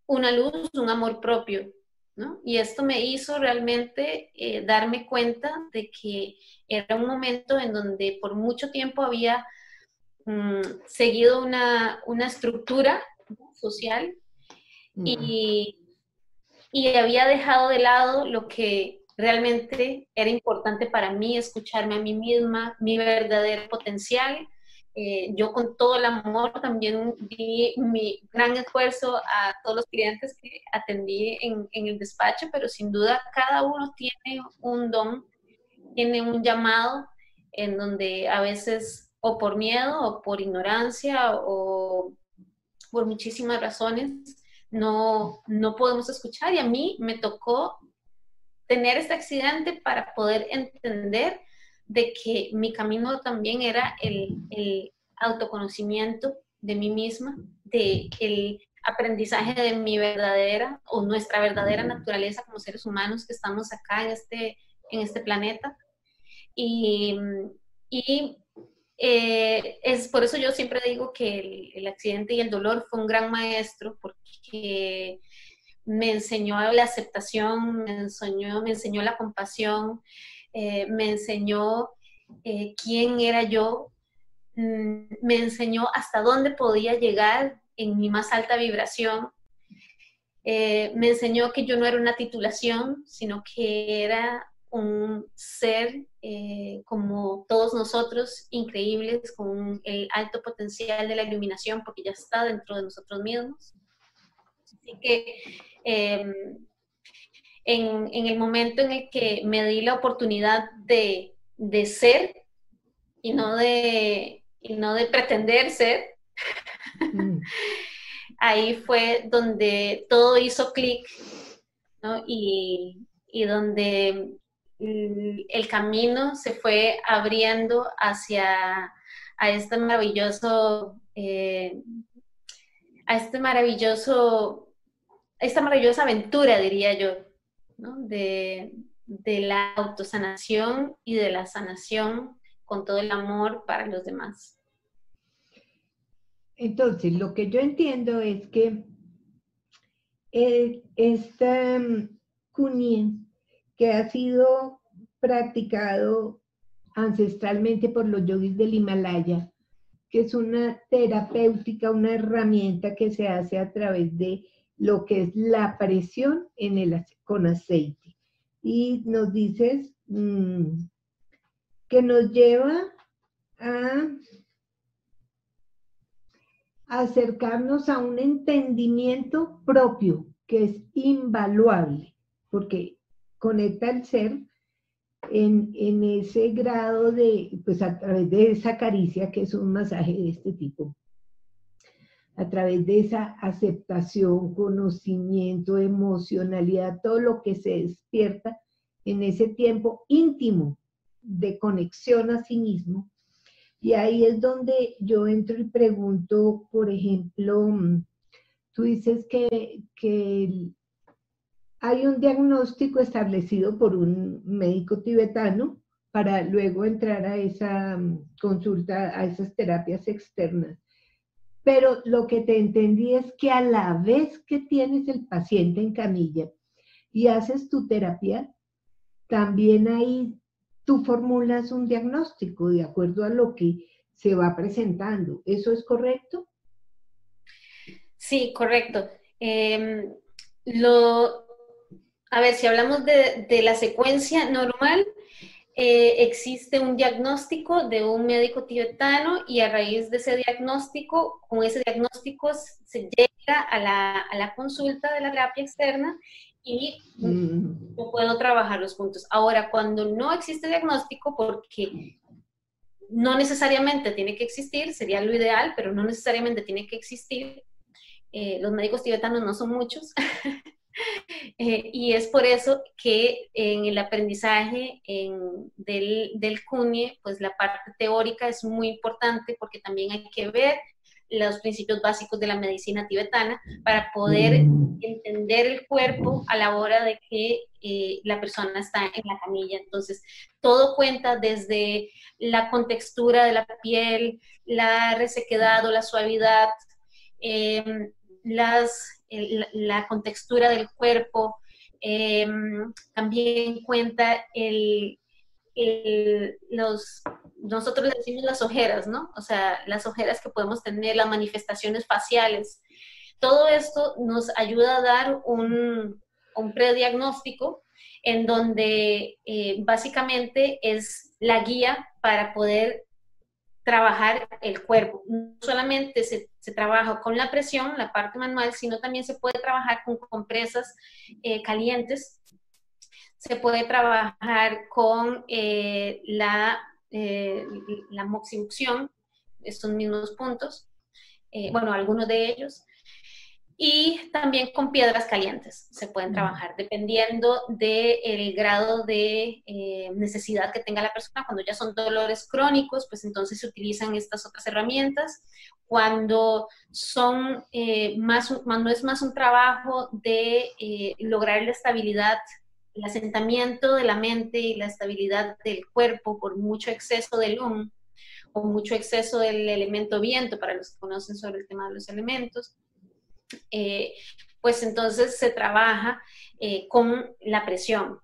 una luz, un amor propio, ¿no? Y esto me hizo realmente darme cuenta de que era un momento en donde por mucho tiempo había seguido una estructura, ¿no?, social, y había dejado de lado lo que realmente era importante para mí, escucharme a mí misma, mi verdadero potencial, Yo con todo el amor también di mi gran esfuerzo a todos los clientes que atendí en el despacho, pero sin duda cada uno tiene un don, tiene un llamado en donde a veces o por miedo o por ignorancia o por muchísimas razones no podemos escuchar, y a mí me tocó tener este accidente para poder entender de que mi camino también era el autoconocimiento de mí misma, de el aprendizaje de mi verdadera o nuestra verdadera naturaleza como seres humanos que estamos acá en este planeta. Y, y es por eso yo siempre digo que el accidente y el dolor fue un gran maestro, porque me enseñó la aceptación, me enseñó la compasión, me enseñó quién era yo, me enseñó hasta dónde podía llegar en mi más alta vibración, me enseñó que yo no era una titulación, sino que era un ser como todos nosotros, increíbles, con el alto potencial de la iluminación, porque ya está dentro de nosotros mismos. Así que en el momento en el que me di la oportunidad de ser y no de pretender ser, ahí fue donde todo hizo clic, ¿no? Y donde el camino se fue abriendo hacia a este maravilloso, esta maravillosa aventura, diría yo, ¿no? de la autosanación y de la sanación con todo el amor para los demás. Entonces, lo que yo entiendo es que esta Kunie, que ha sido practicado ancestralmente por los yogis del Himalaya, que es una terapéutica, una herramienta que se hace a través de lo que es la presión con aceite. Y nos dices que nos lleva a acercarnos a un entendimiento propio que es invaluable, porque conecta al ser en ese grado de, pues a través de esa caricia, que es un masaje de este tipo, a través de esa aceptación, conocimiento, emocionalidad, todo lo que se despierta en ese tiempo íntimo de conexión a sí mismo. Y ahí es donde yo entro y pregunto, por ejemplo, tú dices que hay un diagnóstico establecido por un médico tibetano para luego entrar a esa consulta, a esas terapias externas. Pero lo que te entendí es que a la vez que tienes el paciente en camilla y haces tu terapia, también ahí tú formulas un diagnóstico de acuerdo a lo que se va presentando. ¿Eso es correcto? Sí, correcto. A ver, si hablamos de la secuencia normal, existe un diagnóstico de un médico tibetano y a raíz de ese diagnóstico, con ese diagnóstico se llega a la consulta de la terapia externa y yo puedo trabajar los puntos. Ahora, cuando no existe diagnóstico, porque no necesariamente tiene que existir, sería lo ideal, pero no necesariamente tiene que existir, los médicos tibetanos no son muchos, y es por eso que en el aprendizaje del Kunie, pues la parte teórica es muy importante porque también hay que ver los principios básicos de la medicina tibetana para poder entender el cuerpo a la hora de que la persona está en la camilla. Entonces, todo cuenta desde la contextura de la piel, la resequedad o la suavidad, la contextura del cuerpo, también cuenta nosotros le decimos las ojeras, ¿no? O sea, las ojeras que podemos tener, las manifestaciones faciales. Todo esto nos ayuda a dar un prediagnóstico en donde básicamente es la guía para poder trabajar el cuerpo. No solamente se trabaja con la presión, la parte manual, sino también se puede trabajar con compresas calientes, se puede trabajar con la moxibucción, estos mismos puntos, bueno, algunos de ellos, y también con piedras calientes se pueden trabajar, dependiendo del grado de necesidad que tenga la persona. Cuando ya son dolores crónicos, pues entonces se utilizan estas otras herramientas. Cuando son cuando es más un trabajo de lograr la estabilidad, el asentamiento de la mente y la estabilidad del cuerpo por mucho exceso de lum o mucho exceso del elemento viento, para los que conocen sobre el tema de los elementos, pues entonces se trabaja con la presión.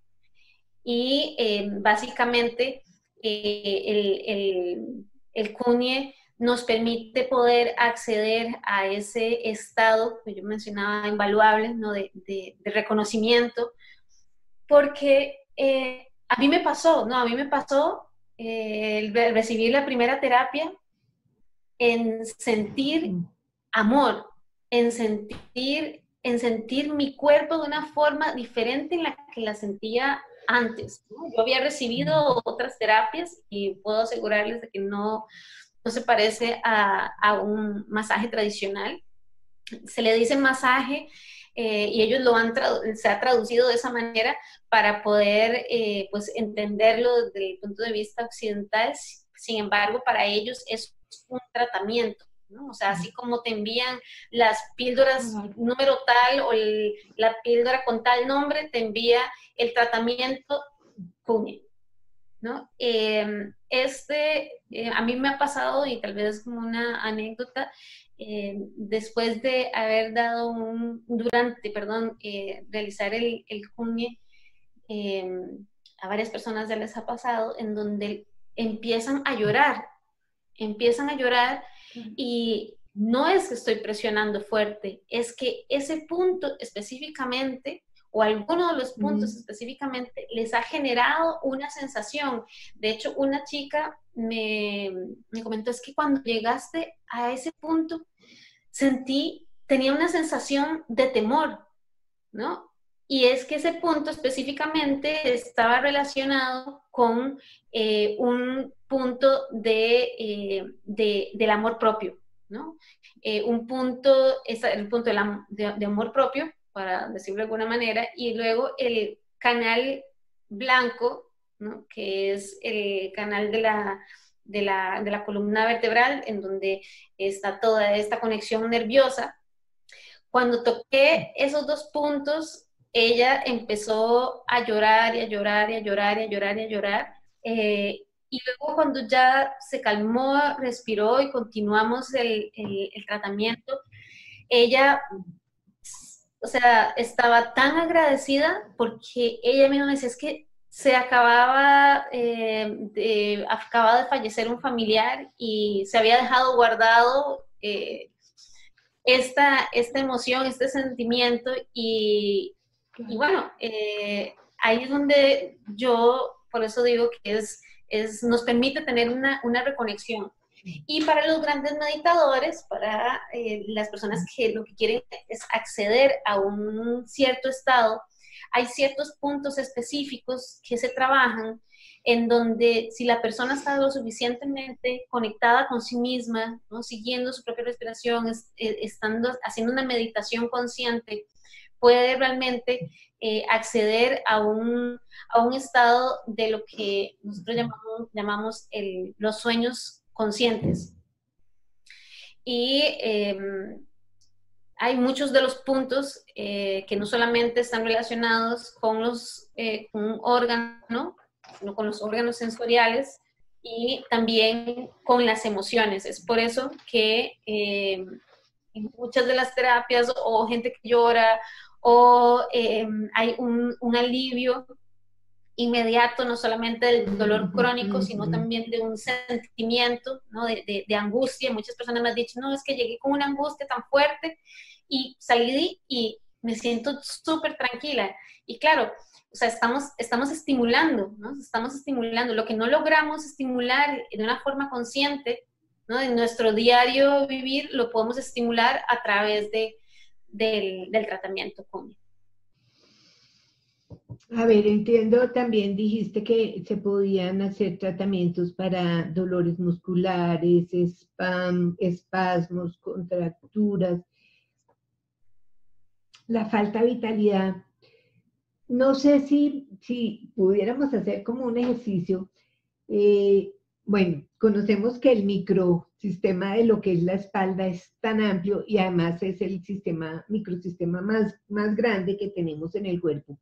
Y básicamente el Cunye nos permite poder acceder a ese estado que yo mencionaba invaluable, ¿no? de reconocimiento, porque a mí me pasó, ¿no? A mí me pasó el recibir la primera terapia en sentir amor, en sentir mi cuerpo de una forma diferente en la que la sentía antes, ¿no? Yo había recibido otras terapias y puedo asegurarles de que no se parece a un masaje tradicional. Se le dice masaje y ellos se ha traducido de esa manera para poder pues entenderlo desde el punto de vista occidental. Sin embargo, para ellos es un tratamiento, ¿no? O sea, así como te envían las píldoras número tal o la píldora con tal nombre, te envía el tratamiento Cunye, ¿no? A mí me ha pasado, y tal vez como una anécdota, después de haber realizar el Cunye, a varias personas ya les ha pasado, en donde empiezan a llorar, y no es que estoy presionando fuerte, es que ese punto específicamente, o alguno de los puntos específicamente, les ha generado una sensación. De hecho, una chica me comentó, es que cuando llegaste a ese punto, tenía una sensación de temor, ¿no? Y es que ese punto específicamente estaba relacionado con un punto del amor propio, ¿no? El punto de amor propio, para decirlo de alguna manera, y luego el canal blanco, ¿no? Que es el canal de la columna vertebral, en donde está toda esta conexión nerviosa. Cuando toqué esos dos puntos, ella empezó a llorar y a llorar y a llorar y a llorar y a llorar. Y luego cuando ya se calmó, respiró y continuamos el tratamiento, ella, o sea, estaba tan agradecida porque ella misma me decía, es que acababa de fallecer un familiar y se había dejado guardado esta emoción, este sentimiento, y bueno, ahí es donde yo, por eso digo que nos permite tener una reconexión. Y para los grandes meditadores, para las personas que lo que quieren es acceder a un cierto estado, hay ciertos puntos específicos que se trabajan en donde si la persona está lo suficientemente conectada con sí misma, ¿no? Siguiendo su propia respiración, haciendo una meditación consciente, puede realmente acceder a un estado de lo que nosotros llamamos los sueños conscientes. Y hay muchos de los puntos que no solamente están relacionados con un órgano, sino con los órganos sensoriales y también con las emociones. Es por eso que en muchas de las terapias, o gente que llora, o hay un alivio inmediato, no solamente del dolor crónico, sino también de un sentimiento, ¿no? de angustia. Muchas personas me han dicho, no, es que llegué con una angustia tan fuerte y salí y me siento súper tranquila. Y claro, o sea, estamos estimulando, ¿no? Estamos estimulando. Lo que no logramos estimular de una forma consciente, ¿no? En nuestro diario vivir lo podemos estimular a través del tratamiento con. A ver, entiendo, también dijiste que se podían hacer tratamientos para dolores musculares, espasmos, contracturas, la falta de vitalidad. No sé si pudiéramos hacer como un ejercicio. Bueno, conocemos que el microsistema de lo que es la espalda es tan amplio y además es el microsistema más grande que tenemos en el cuerpo.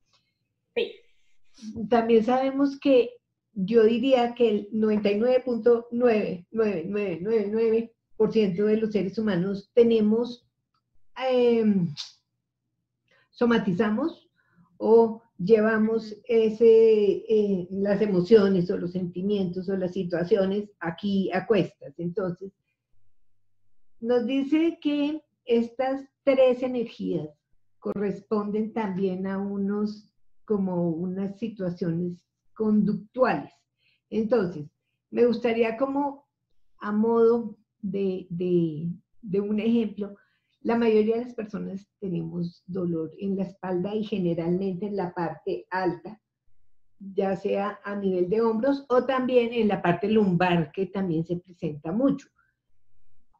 Sí. También sabemos que yo diría que el 99.99999% de los seres humanos somatizamos o llevamos las emociones o los sentimientos o las situaciones aquí a cuestas. Entonces, nos dice que estas tres energías corresponden también a como unas situaciones conductuales. Entonces, me gustaría como a modo de un ejemplo, la mayoría de las personas tenemos dolor en la espalda y generalmente en la parte alta, ya sea a nivel de hombros o también en la parte lumbar, que también se presenta mucho.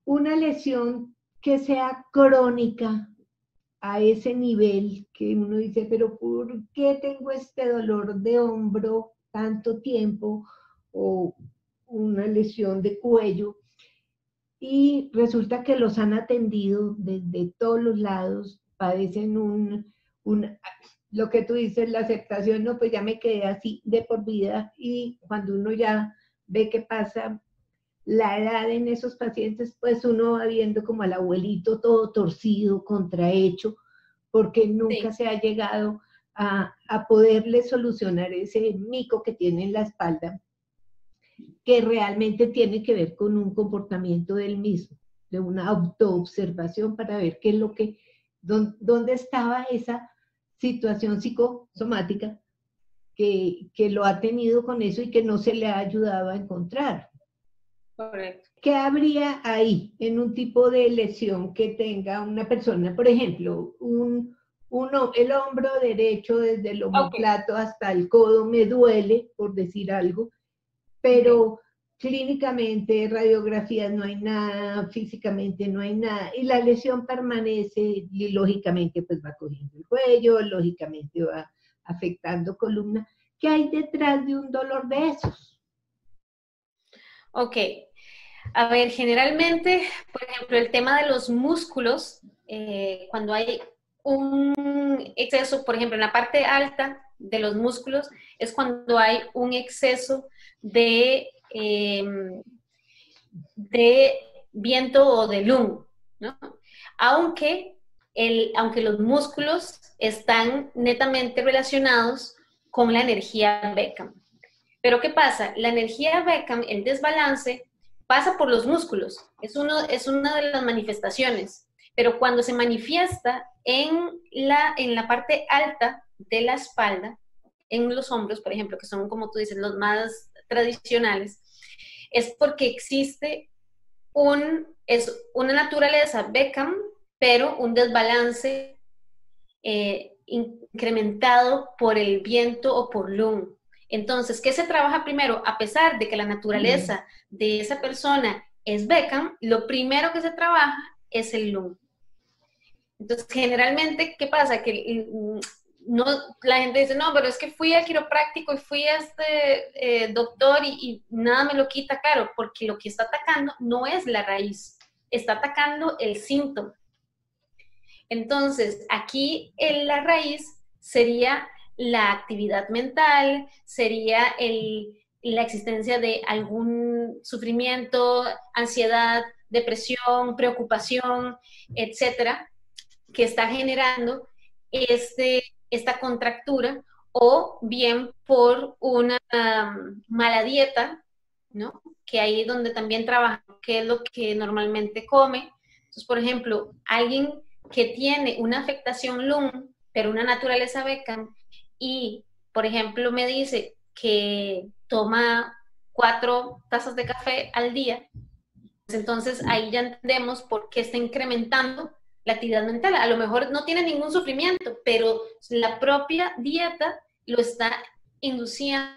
Una lesión que sea crónica a ese nivel que uno dice, pero ¿por qué tengo este dolor de hombro tanto tiempo? O una lesión de cuello. Y resulta que los han atendido desde todos los lados, padecen lo que tú dices, la aceptación, no, pues ya me quedé así de por vida, y cuando uno ya ve que pasa la edad en esos pacientes, pues uno va viendo como al abuelito todo torcido, contrahecho, porque nunca se ha llegado a poderle solucionar ese mico que tiene en la espalda, que realmente tiene que ver con un comportamiento del mismo, de una autoobservación para ver qué es dónde estaba esa situación psicosomática que lo ha tenido con eso y que no se le ha ayudado a encontrar. Correcto. ¿Qué habría ahí en un tipo de lesión que tenga una persona? Por ejemplo, el hombro derecho desde el omóplato hasta el codo me duele, por decir algo, pero clínicamente, radiografías no hay nada, físicamente no hay nada, y la lesión permanece y lógicamente pues va cogiendo el cuello, lógicamente va afectando columna. ¿Qué hay detrás de un dolor de esos? Ok. A ver, generalmente, por ejemplo, el tema de los músculos, cuando hay un exceso, por ejemplo, en la parte alta de los músculos, es cuando hay un exceso de viento o de lung, ¿no? Aunque los músculos están netamente relacionados con la energía Beckham. Pero ¿qué pasa? La energía Beckham, el desbalance, pasa por los músculos, es una de las manifestaciones, pero cuando se manifiesta en la parte alta de la espalda, en los hombros, por ejemplo, que son, como tú dices, los más tradicionales, es porque existe una naturaleza Beckham, pero un desbalance incrementado por el viento o por lung. Entonces, ¿qué se trabaja primero? A pesar de que la naturaleza de esa persona es Beckham, lo primero que se trabaja es el lung. Entonces, generalmente, ¿qué pasa? Que la gente dice, no, pero es que fui al quiropráctico y fui a este doctor y nada me lo quita, claro, porque lo que está atacando no es la raíz, está atacando el síntoma. Entonces, aquí en la raíz sería la actividad mental, sería la existencia de algún sufrimiento, ansiedad, depresión, preocupación, etcétera, que está generando esta contractura, o bien por una mala dieta, ¿no? Que ahí es donde también trabaja, qué es lo que normalmente come. Entonces, por ejemplo, alguien que tiene una afectación lung, pero una naturaleza Beckham, y, por ejemplo, me dice que toma 4 tazas de café al día, Entonces ahí ya entendemos por qué está incrementando la actividad mental. A lo mejor no tiene ningún sufrimiento, pero la propia dieta lo está induciendo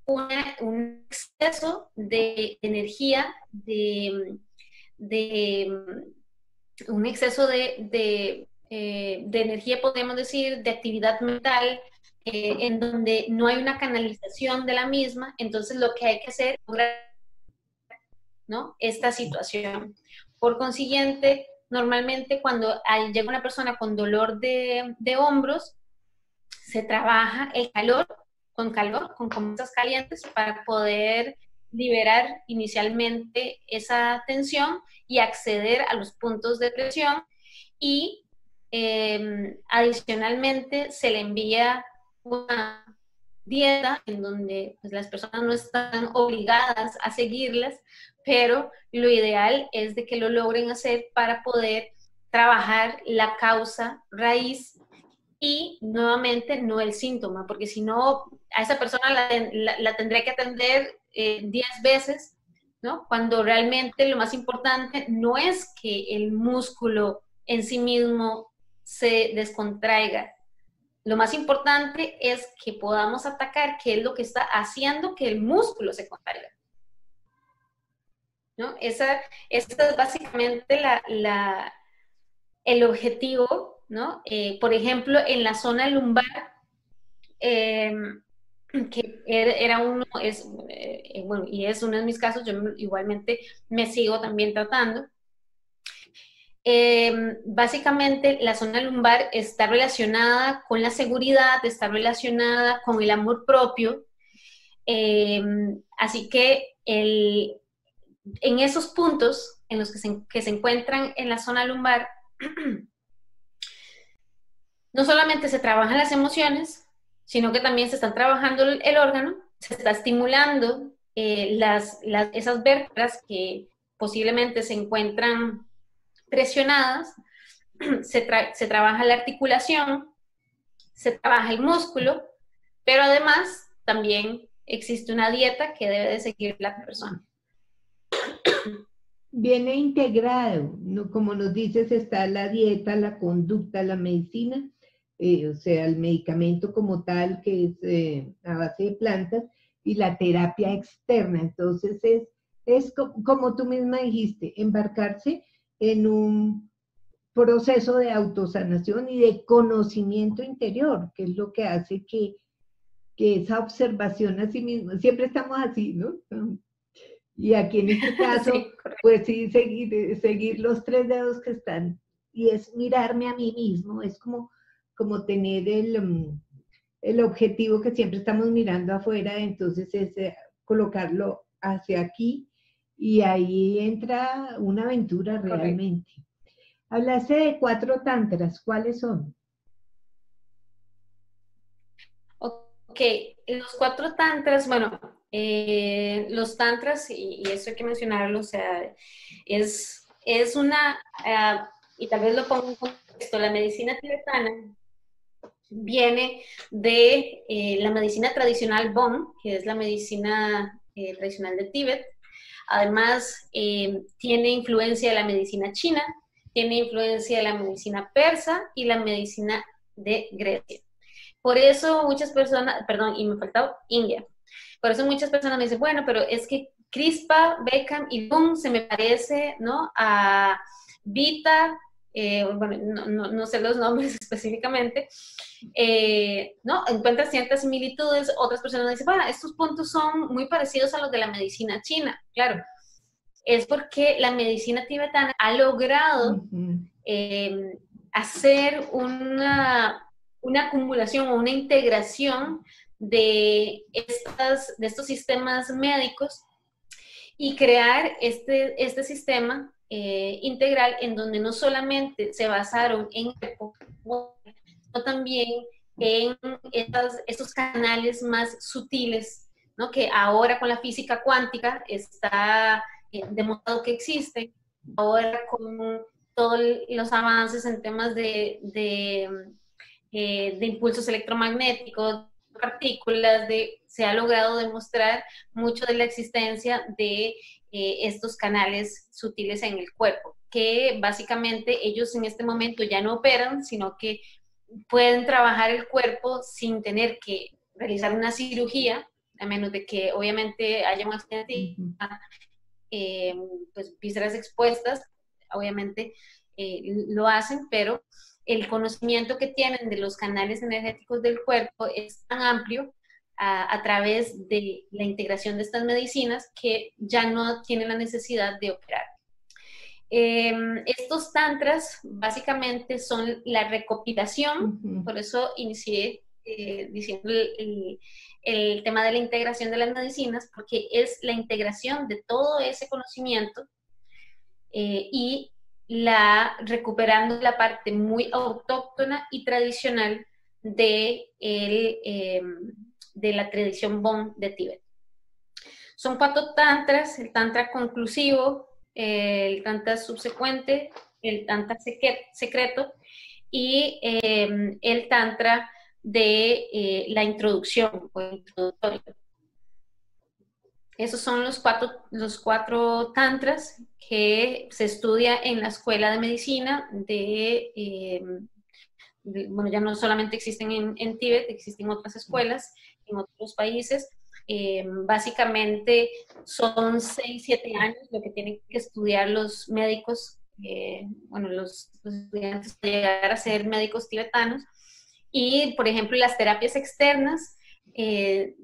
un exceso de energía, un exceso de energía, podemos decir, de actividad mental, en donde no hay una canalización de la misma. Entonces lo que hay que hacer es lograr, ¿no?, esta situación. Por consiguiente, normalmente cuando llega una persona con dolor de hombros, se trabaja el calor, con compresas calientes, para poder liberar inicialmente esa tensión y acceder a los puntos de presión. Y adicionalmente se le envía una dieta en donde pues, las personas no están obligadas a seguirlas, pero lo ideal es de que lo logren hacer para poder trabajar la causa raíz y nuevamente no el síntoma, porque si no, a esa persona la tendría que atender 10 veces, ¿no? Cuando realmente lo más importante no es que el músculo en sí mismo se descontraiga. Lo más importante es que podamos atacar qué es lo que está haciendo que el músculo se contraiga, ¿no? Esa es básicamente el objetivo, ¿no? Por ejemplo, en la zona lumbar, que era uno, bueno, y es uno de mis casos, yo igualmente me sigo también tratando. Básicamente la zona lumbar está relacionada con la seguridad, está relacionada con el amor propio, así que en esos puntos en los que se encuentran en la zona lumbar, no solamente se trabajan las emociones, sino que también se está trabajando el órgano, se está estimulando esas vértebras que posiblemente se encuentran presionadas, se trabaja la articulación, se trabaja el músculo, pero además también existe una dieta que debe de seguir la persona. Viene integrado, ¿no? Como nos dices, está la dieta, la conducta, la medicina, o sea, el medicamento como tal, que es a base de plantas, y la terapia externa. Entonces es como tú misma dijiste, embarcarse en un proceso de autosanación y de conocimiento interior, que es lo que hace que esa observación a sí mismo, siempre estamos así, ¿no? Y aquí en este caso, sí, pues sí, seguir los 3 dedos que están, y es mirarme a mí mismo, es como tener el objetivo que siempre estamos mirando afuera, entonces es colocarlo hacia aquí, y ahí entra una aventura realmente. Correcto. Hablaste de 4 tantras, ¿cuáles son? Ok, los 4 tantras, bueno, los tantras, y eso hay que mencionarlo, o sea, es una, y tal vez lo pongo en contexto, la medicina tibetana viene de la medicina tradicional Bon, que es la medicina tradicional de Tíbet. Además, tiene influencia de la medicina china, tiene influencia de la medicina persa y la medicina de Grecia. Por eso muchas personas, perdón, y me faltaba India. Por eso muchas personas me dicen, bueno, pero es que Crispa, Beckham y Boom se me parece, ¿no?, a Vita, bueno, no sé los nombres específicamente, ¿no? Encuentran ciertas similitudes. Otras personas dicen, bueno, estos puntos son muy parecidos a los de la medicina china. Claro, es porque la medicina tibetana ha logrado hacer una acumulación o una integración de estos sistemas médicos y crear este sistema integral, en donde no solamente se basaron en sino también en estos canales más sutiles, ¿no?, que ahora con la física cuántica está demostrado que existen, ahora con todos los avances en temas de impulsos electromagnéticos, partículas, se ha logrado demostrar mucho de la existencia de estos canales sutiles en el cuerpo, que básicamente ellos en este momento ya no operan, sino que pueden trabajar el cuerpo sin tener que realizar una cirugía, a menos de que obviamente haya un accidente, pues vísceras expuestas, obviamente lo hacen, pero el conocimiento que tienen de los canales energéticos del cuerpo es tan amplio a través de la integración de estas medicinas que ya no tienen la necesidad de operar. Estos tantras básicamente son la recopilación, por eso inicié diciendo el tema de la integración de las medicinas, porque es la integración de todo ese conocimiento y recuperando la parte muy autóctona y tradicional de la tradición Bon de Tíbet. Son 4 tantras: el tantra conclusivo, el tantra subsecuente, el tantra secreto y el tantra de la introducción o introductorio. Esos son los cuatro tantras que se estudia en la escuela de medicina bueno, ya no solamente existen en Tíbet, existen otras escuelas en otros países. Básicamente son 6-7 años lo que tienen que estudiar los médicos, bueno, los estudiantes para llegar a ser médicos tibetanos. Y, por ejemplo, las terapias externas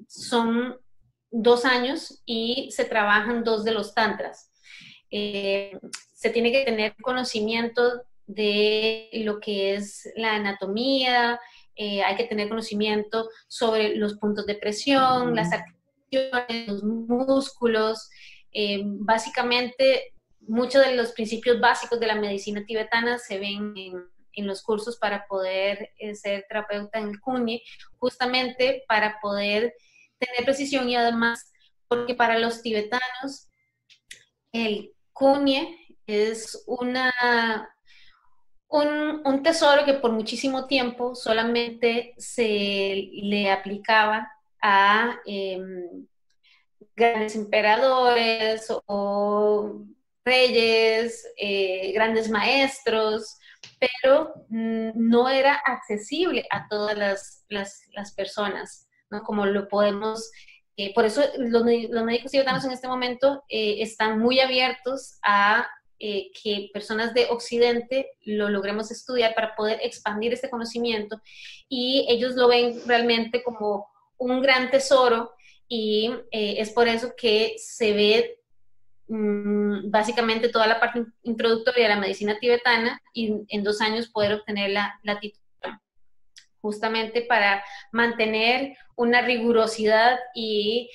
son 2 años y se trabajan 2 de los tantras. Se tiene que tener conocimiento de lo que es la anatomía, hay que tener conocimiento sobre los puntos de presión, las articulaciones, los músculos. Básicamente, muchos de los principios básicos de la medicina tibetana se ven en los cursos para poder ser terapeuta en el Kundye, justamente para poder tener precisión, y además porque para los tibetanos el Kundye es un tesoro que por muchísimo tiempo solamente se le aplicaba a grandes emperadores o reyes, grandes maestros, pero no era accesible a todas las personas, ¿no? Como lo podemos... por eso los médicos tibetanos en este momento están muy abiertos a que personas de Occidente lo logremos estudiar para poder expandir este conocimiento, y ellos lo ven realmente como un gran tesoro, y es por eso que se ve básicamente toda la parte introductoria de la medicina tibetana, y en 2 años poder obtener la titulación, justamente para mantener una rigurosidad y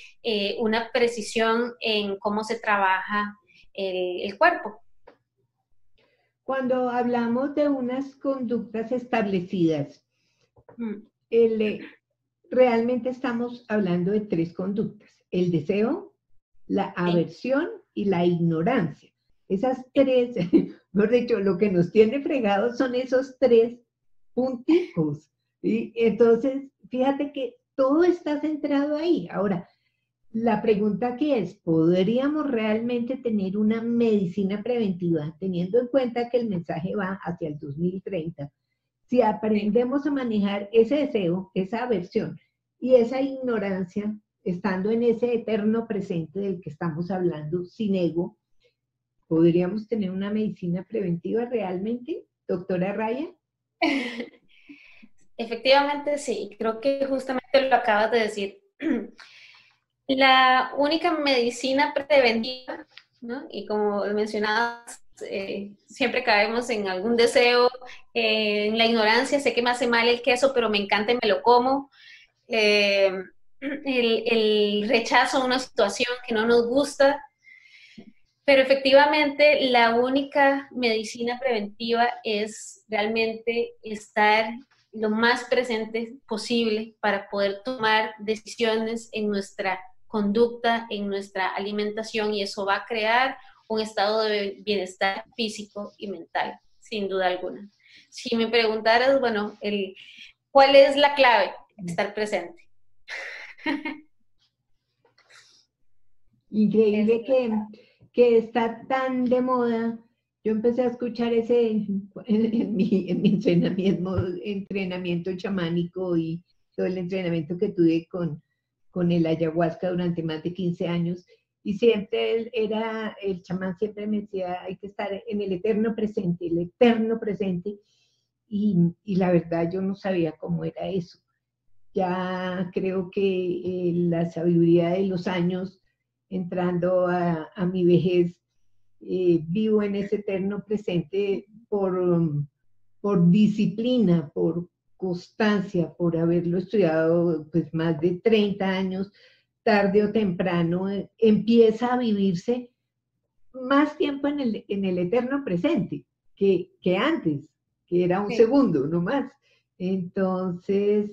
una precisión en cómo se trabaja el cuerpo. Cuando hablamos de unas conductas establecidas, realmente estamos hablando de 3 conductas: el deseo, la aversión y la ignorancia. Esas 3, mejor dicho, lo que nos tiene fregados son esos 3 punticos. ¿Sí? Entonces, fíjate que todo está centrado ahí. Ahora, la pregunta aquí es, ¿podríamos realmente tener una medicina preventiva, teniendo en cuenta que el mensaje va hacia el 2030, si aprendemos a manejar ese deseo, esa aversión y esa ignorancia, estando en ese eterno presente del que estamos hablando, sin ego? ¿Podríamos tener una medicina preventiva realmente, doctora Raya? Efectivamente, sí. Creo que justamente lo acabas de decir. La única medicina preventiva, ¿no? Y como mencionabas, siempre caemos en algún deseo, en la ignorancia. Sé que me hace mal el queso, pero me encanta y me lo como. El rechazo a una situación que no nos gusta. Pero efectivamente, la única medicina preventiva es realmente estar lo más presente posible para poder tomar decisiones en nuestra conducta, en nuestra alimentación, y eso va a crear un estado de bienestar físico y mental, sin duda alguna. Si me preguntaras, bueno, ¿cuál es la clave? Estar presente. Increíble que está tan de moda. Yo empecé a escuchar ese en mi entrenamiento chamánico y todo el entrenamiento que tuve con el ayahuasca durante más de 15 años. Y siempre el chamán siempre me decía, hay que estar en el eterno presente. Y la verdad yo no sabía cómo era eso. Ya creo que la sabiduría de los años, entrando a mi vejez, vivo en ese eterno presente por disciplina, por constancia, por haberlo estudiado pues más de 30 años, tarde o temprano, empieza a vivirse más tiempo en el eterno presente que antes, que era un segundo, no más. Entonces,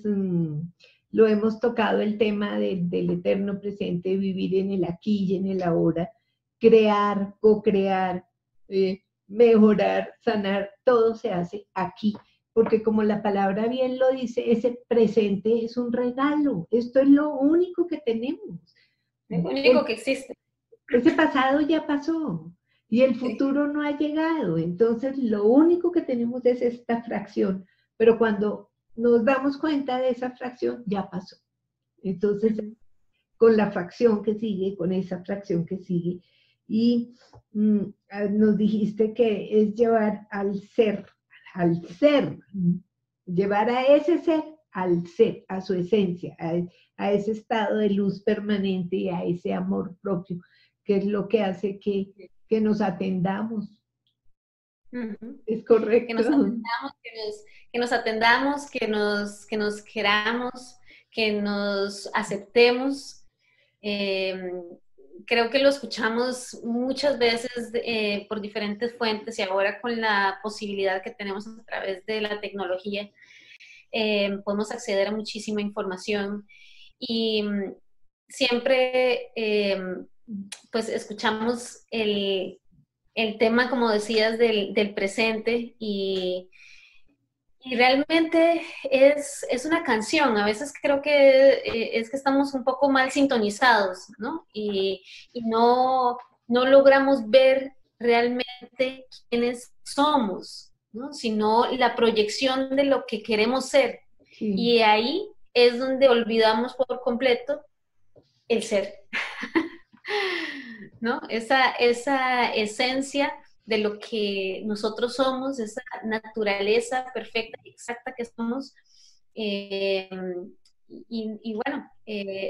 lo hemos tocado el tema del eterno presente, vivir en el aquí y en el ahora, crear, co-crear, mejorar, sanar, todo se hace aquí. Porque como la palabra bien lo dice, ese presente es un regalo. Esto es lo único que tenemos. Es lo único que existe. Ese pasado ya pasó y el futuro no ha llegado. Entonces, lo único que tenemos es esta fracción. Pero cuando nos damos cuenta de esa fracción, ya pasó. Entonces, con la fracción que sigue, con esa fracción que sigue. Y nos dijiste que es llevar al ser, llevar a ese ser, al ser, a su esencia, a ese estado de luz permanente y a ese amor propio, que es lo que hace que nos atendamos. Es correcto. Que nos atendamos, que nos queramos, que nos aceptemos. Creo que lo escuchamos muchas veces por diferentes fuentes y ahora con la posibilidad que tenemos a través de la tecnología, podemos acceder a muchísima información y siempre pues escuchamos el tema, como decías, del presente y realmente es una canción. A veces creo que es que estamos un poco mal sintonizados, ¿no? Y no logramos ver realmente quiénes somos, ¿no? Sino la proyección de lo que queremos ser. Sí. Y ahí es donde olvidamos por completo el ser, ¿no? Esa esencia de lo que nosotros somos, esa naturaleza perfecta y exacta que somos. Y bueno,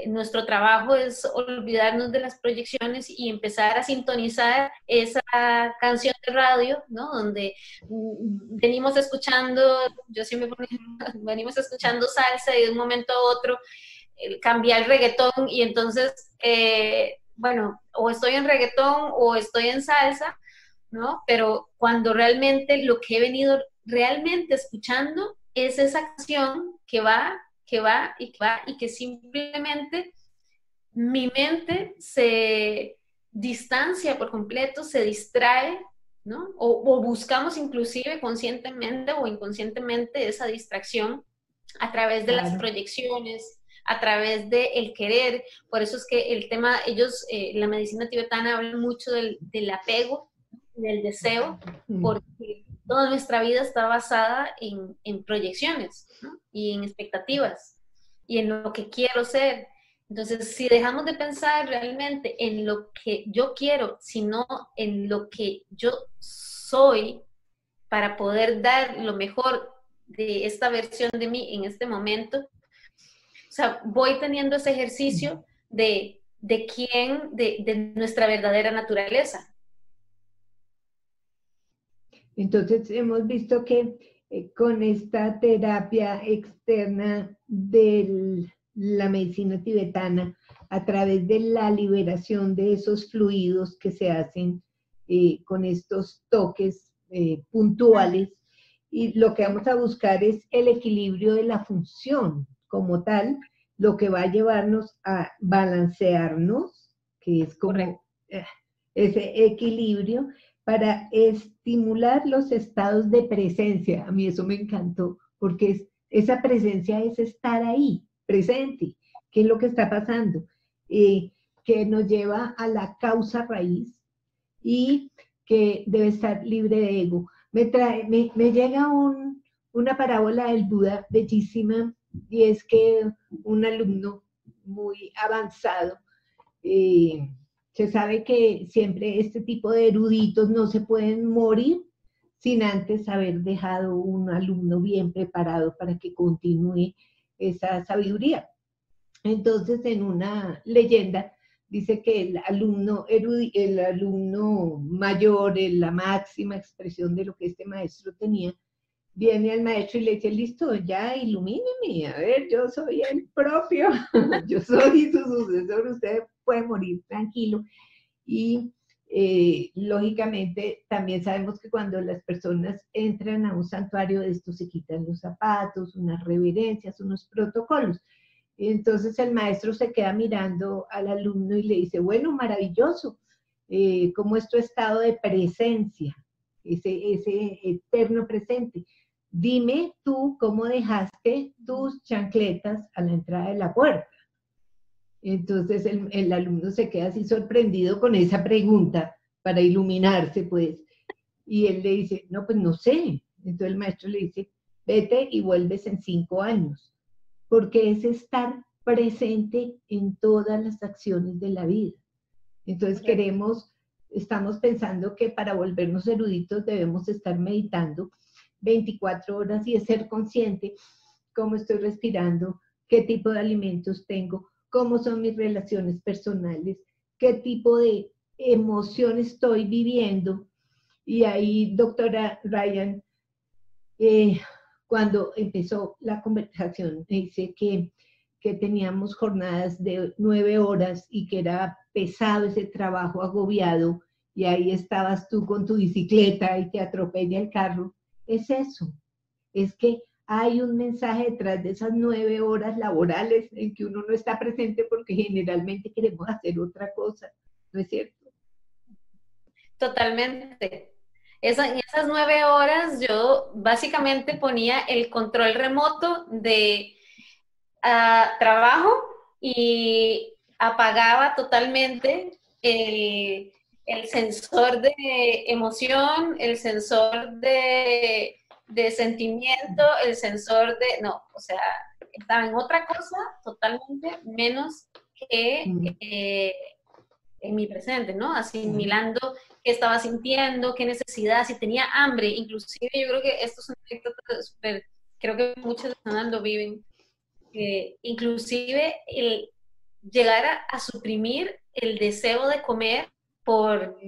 nuestro trabajo es olvidarnos de las proyecciones y empezar a sintonizar esa canción de radio, ¿no? Donde venimos escuchando, yo siempre venimos escuchando salsa y de un momento a otro cambia el reggaetón y entonces, bueno, o estoy en reggaetón o estoy en salsa, ¿no? Pero cuando realmente lo que he venido realmente escuchando es esa canción que va y que simplemente mi mente se distancia por completo, se distrae, ¿no? O buscamos inclusive conscientemente o inconscientemente esa distracción a través de las proyecciones, a través del querer. Por eso es que el tema, ellos, la medicina tibetana habla mucho del apego, del deseo, porque toda nuestra vida está basada en proyecciones, ¿no? Y en expectativas y en lo que quiero ser. Entonces, si dejamos de pensar realmente en lo que yo quiero, sino en lo que yo soy, para poder dar lo mejor de esta versión de mí en este momento, o sea, voy teniendo ese ejercicio de nuestra verdadera naturaleza. Entonces hemos visto que con esta terapia externa de la medicina tibetana, a través de la liberación de esos fluidos que se hacen con estos toques puntuales, y lo que vamos a buscar es el equilibrio de la función como tal, lo que va a llevarnos a balancearnos, que es como ese equilibrio, para estimular los estados de presencia. A mí eso me encantó, porque esa presencia es estar ahí, presente. ¿Qué es lo que está pasando? Que nos lleva a la causa raíz, y que debe estar libre de ego. Me llega una parábola del Buda bellísima, y es que un alumno muy avanzado, se sabe que siempre este tipo de eruditos no se pueden morir sin antes haber dejado un alumno bien preparado para que continúe esa sabiduría. Entonces, en una leyenda dice que el alumno mayor, la máxima expresión de lo que este maestro tenía, viene al maestro y le dice, listo, ya ilumíneme, a ver, yo soy el propio, yo soy su sucesor, usted puede morir tranquilo. Y lógicamente también sabemos que cuando las personas entran a un santuario de esto se quitan los zapatos, unas reverencias, unos protocolos. Entonces el maestro se queda mirando al alumno y le dice, bueno, maravilloso, ¿cómo es tu estado de presencia? Ese eterno presente. Dime tú cómo dejaste tus chancletas a la entrada de la puerta. Entonces el alumno se queda así sorprendido con esa pregunta para iluminarse, pues. Y él le dice, no, pues no sé. Entonces el maestro le dice, vete y vuelves en 5 años, porque es estar presente en todas las acciones de la vida. Entonces estamos pensando que para volvernos eruditos debemos estar meditando 24 horas y es ser consciente cómo estoy respirando, qué tipo de alimentos tengo, cómo son mis relaciones personales, qué tipo de emoción estoy viviendo. Y ahí, doctora Ryan, cuando empezó la conversación, me dice que teníamos jornadas de 9 horas y que era pesado ese trabajo, agobiado, y ahí estabas tú con tu bicicleta y te atropella el carro. Es eso, es que hay un mensaje detrás de esas 9 horas laborales en que uno no está presente porque generalmente queremos hacer otra cosa, ¿no es cierto? Totalmente. En esas 9 horas yo básicamente ponía el control remoto de trabajo y apagaba totalmente el sensor de emoción, el sensor de sentimiento, el sensor de... No, o sea, estaba en otra cosa totalmente menos que en mi presente, ¿no? Asimilando qué estaba sintiendo, qué necesidad, si tenía hambre. Inclusive yo creo que esto es una anécdota súper, creo que muchas personas lo viven. Inclusive el llegar a suprimir el deseo de comer por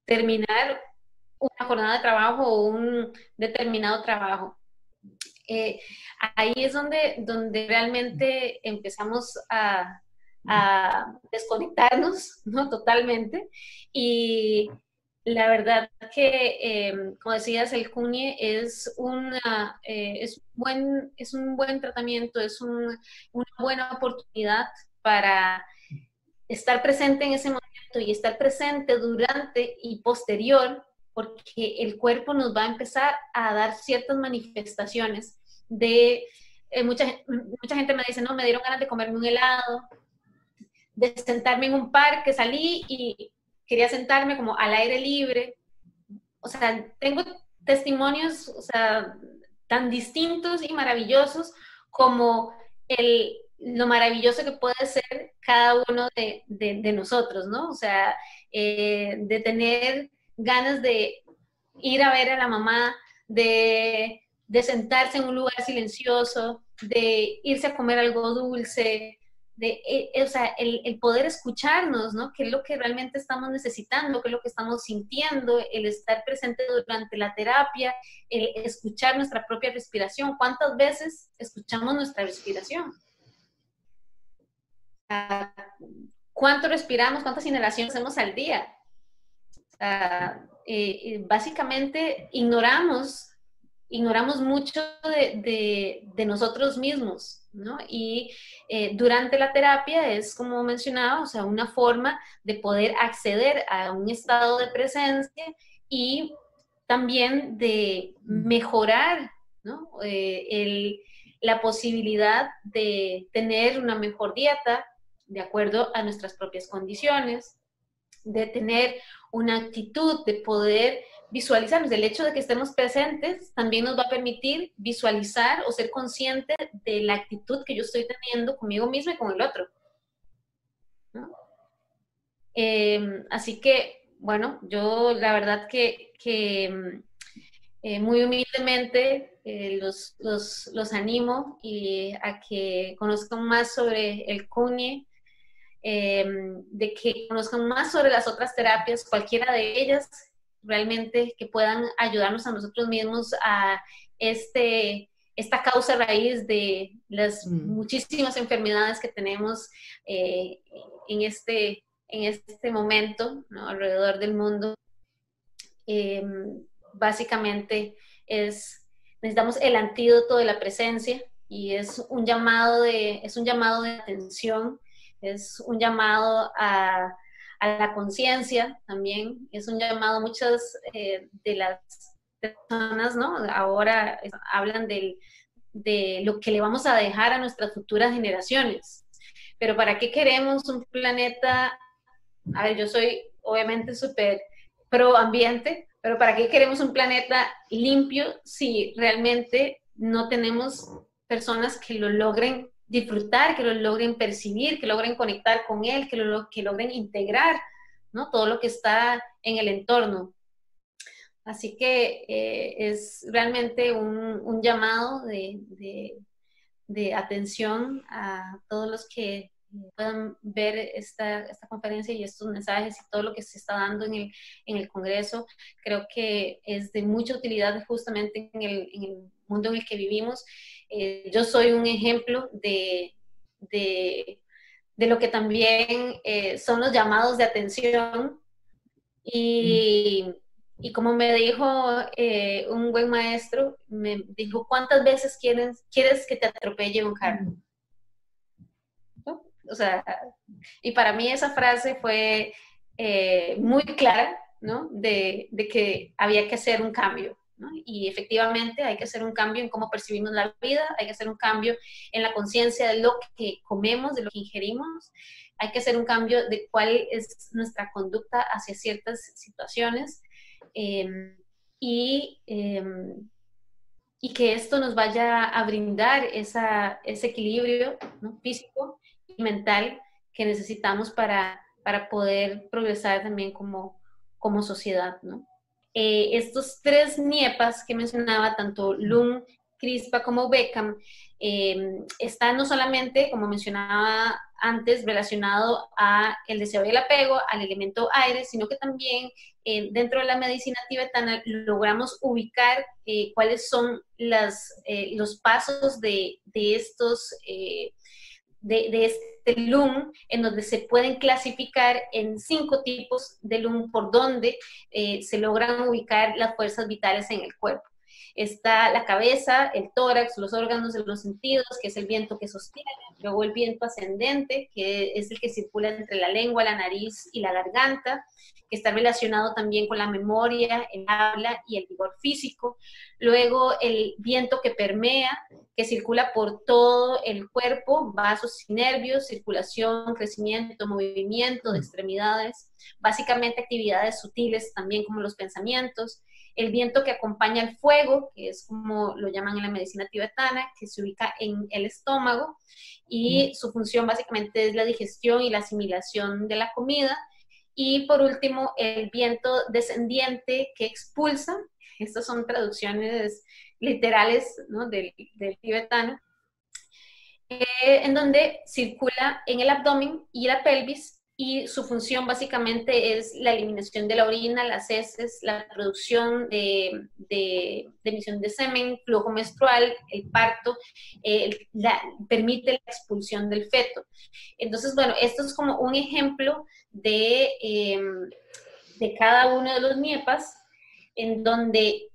terminar una jornada de trabajo o un determinado trabajo. Ahí es donde realmente empezamos a desconectarnos, ¿no? Totalmente. Y la verdad que, como decías, el Cunye es un buen tratamiento, es una buena oportunidad para estar presente en ese momento y estar presente durante y posterior, porque el cuerpo nos va a empezar a dar ciertas manifestaciones de... mucha gente me dice, no, me dieron ganas de comerme un helado, de sentarme en un parque, salí y quería sentarme como al aire libre. O sea, tengo testimonios, o sea, tan distintos y maravillosos como lo maravilloso que puede ser cada uno de nosotros, ¿no? O sea, de tener ganas de ir a ver a la mamá, de sentarse en un lugar silencioso, de irse a comer algo dulce, o sea, el poder escucharnos, ¿no? ¿Qué es lo que realmente estamos necesitando? ¿Qué es lo que estamos sintiendo? El estar presente durante la terapia, el escuchar nuestra propia respiración. ¿Cuántas veces escuchamos nuestra respiración? ¿Cuánto respiramos? ¿Cuántas inhalaciones hacemos al día? Básicamente ignoramos mucho de nosotros mismos, ¿no? Y durante la terapia es, como mencionaba, o sea, una forma de poder acceder a un estado de presencia y también de mejorar, ¿no? La posibilidad de tener una mejor dieta de acuerdo a nuestras propias condiciones, de tener una actitud, de poder visualizarnos. El hecho de que estemos presentes también nos va a permitir visualizar o ser consciente de la actitud que yo estoy teniendo conmigo mismo y con el otro, ¿no? Así que, bueno, yo la verdad que muy humildemente los animo a que conozcan más sobre el CUNY, de que conozcan más sobre las otras terapias, cualquiera de ellas, realmente que puedan ayudarnos a nosotros mismos a esta causa raíz de las muchísimas enfermedades que tenemos en este momento, ¿no? Alrededor del mundo. Básicamente necesitamos el antídoto de la presencia, y es un llamado de atención, es un llamado a la conciencia también, es un llamado. Muchas de las personas, ¿no?, ahora hablan de lo que le vamos a dejar a nuestras futuras generaciones, pero ¿para qué queremos un planeta? A ver, yo soy obviamente súper pro ambiente, pero ¿para qué queremos un planeta limpio si realmente no tenemos personas que lo logren disfrutar, que lo logren percibir, que logren conectar con él, que logren integrar, ¿no?, todo lo que está en el entorno? Así que es realmente un llamado de atención a todos los que puedan ver esta conferencia y estos mensajes y todo lo que se está dando en el Congreso. Creo que es de mucha utilidad justamente en el mundo en el que vivimos. Yo soy un ejemplo de lo que también son los llamados de atención, y como me dijo un buen maestro, me dijo: ¿cuántas veces quieres que te atropelle un carro? ¿No? O sea, y para mí esa frase fue muy clara, ¿no?, de que había que hacer un cambio, ¿no? Y efectivamente hay que hacer un cambio en cómo percibimos la vida, hay que hacer un cambio en la conciencia de lo que comemos, de lo que ingerimos, hay que hacer un cambio de cuál es nuestra conducta hacia ciertas situaciones, y que esto nos vaya a brindar ese equilibrio, ¿no?, físico y mental que necesitamos para poder progresar también como sociedad, ¿no? Estos tres NIEPAs que mencionaba, tanto Lung, CRISPR como Beckham, están no solamente, como mencionaba antes, relacionado a el deseo y el apego, al elemento aire, sino que también dentro de la medicina tibetana logramos ubicar cuáles son los pasos de estos de este Lung, en donde se pueden clasificar en 5 tipos de Lung, por donde se logran ubicar las fuerzas vitales en el cuerpo. Está la cabeza, el tórax, los órganos de los sentidos, que es el viento que sostiene, luego el viento ascendente, que es el que circula entre la lengua, la nariz y la garganta, que está relacionado también con la memoria, el habla y el vigor físico. Luego el viento que permea, que circula por todo el cuerpo, vasos y nervios, circulación, crecimiento, movimiento de extremidades, básicamente actividades sutiles también como los pensamientos. El viento que acompaña el fuego, que es como lo llaman en la medicina tibetana, que se ubica en el estómago, y su función básicamente es la digestión y la asimilación de la comida. Y por último, el viento descendiente que expulsa. Estas son traducciones literales, ¿no?, del tibetano, en donde circula en el abdomen y la pelvis, y su función básicamente es la eliminación de la orina, las heces, la producción de emisión de semen, flujo menstrual, el parto, permite la expulsión del feto. Entonces, bueno, esto es como un ejemplo de cada uno de los NIEPAs, en donde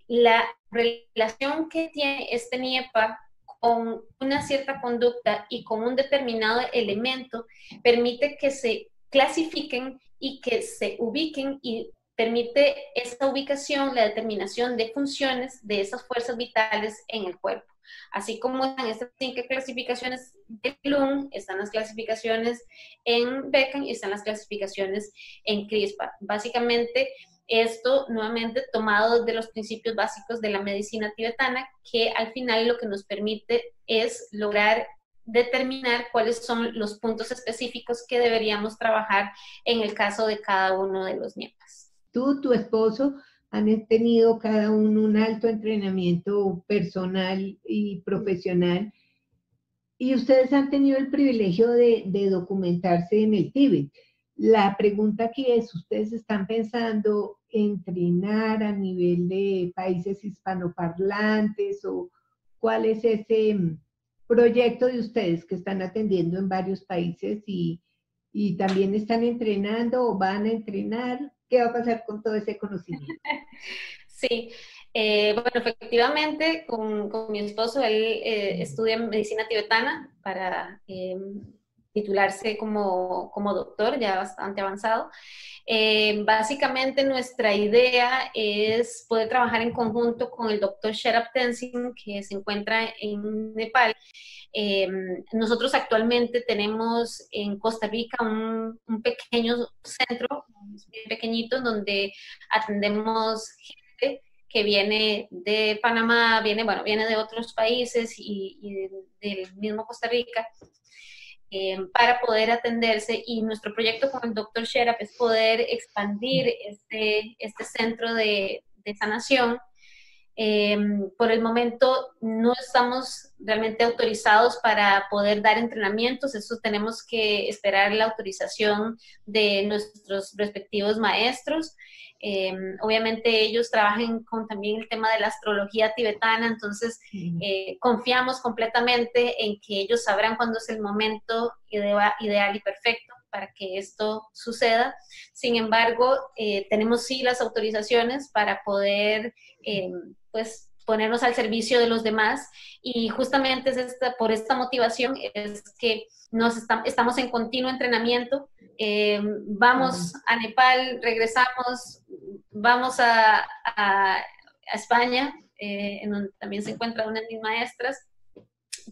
la relación que tiene este NIEPA con una cierta conducta y con un determinado elemento permite que se clasifiquen y que se ubiquen, y permite esa ubicación, la determinación de funciones de esas fuerzas vitales en el cuerpo. Así como están estas 5 clasificaciones de Bloom, están las clasificaciones en Beckman y están las clasificaciones en CRISPR. Básicamente, esto nuevamente tomado de los principios básicos de la medicina tibetana, que al final lo que nos permite es lograr determinar cuáles son los puntos específicos que deberíamos trabajar en el caso de cada uno de los nietas. Tú, tu esposo, han tenido cada uno un alto entrenamiento personal y profesional, y ustedes han tenido el privilegio de documentarse en el Tíbet. La pregunta aquí es, ¿ustedes están pensando entrenar a nivel de países hispanoparlantes o cuál es ese proyecto de ustedes que están atendiendo en varios países y también están entrenando o van a entrenar? ¿Qué va a pasar con todo ese conocimiento? Sí, bueno, efectivamente, con mi esposo, él estudia medicina tibetana para titularse como doctor, ya bastante avanzado. Básicamente nuestra idea es poder trabajar en conjunto con el doctor Sherab Tenzin, que se encuentra en Nepal. Nosotros actualmente tenemos en Costa Rica un pequeño centro, bien pequeñito, donde atendemos gente que viene de Panamá, viene de otros países y del mismo Costa Rica, para poder atenderse, y nuestro proyecto con el Dr. Sherab es poder expandir este centro de sanación. Por el momento no estamos realmente autorizados para poder dar entrenamientos, eso tenemos que esperar la autorización de nuestros respectivos maestros. Obviamente ellos trabajan con también el tema de la astrología tibetana, entonces confiamos completamente en que ellos sabrán cuándo es el momento ideal y perfecto para que esto suceda. Sin embargo, tenemos sí las autorizaciones para poder pues ponernos al servicio de los demás, y justamente es por esta motivación es que estamos en continuo entrenamiento. Vamos a Nepal, regresamos, vamos a España, en donde también se encuentran unas de mis maestras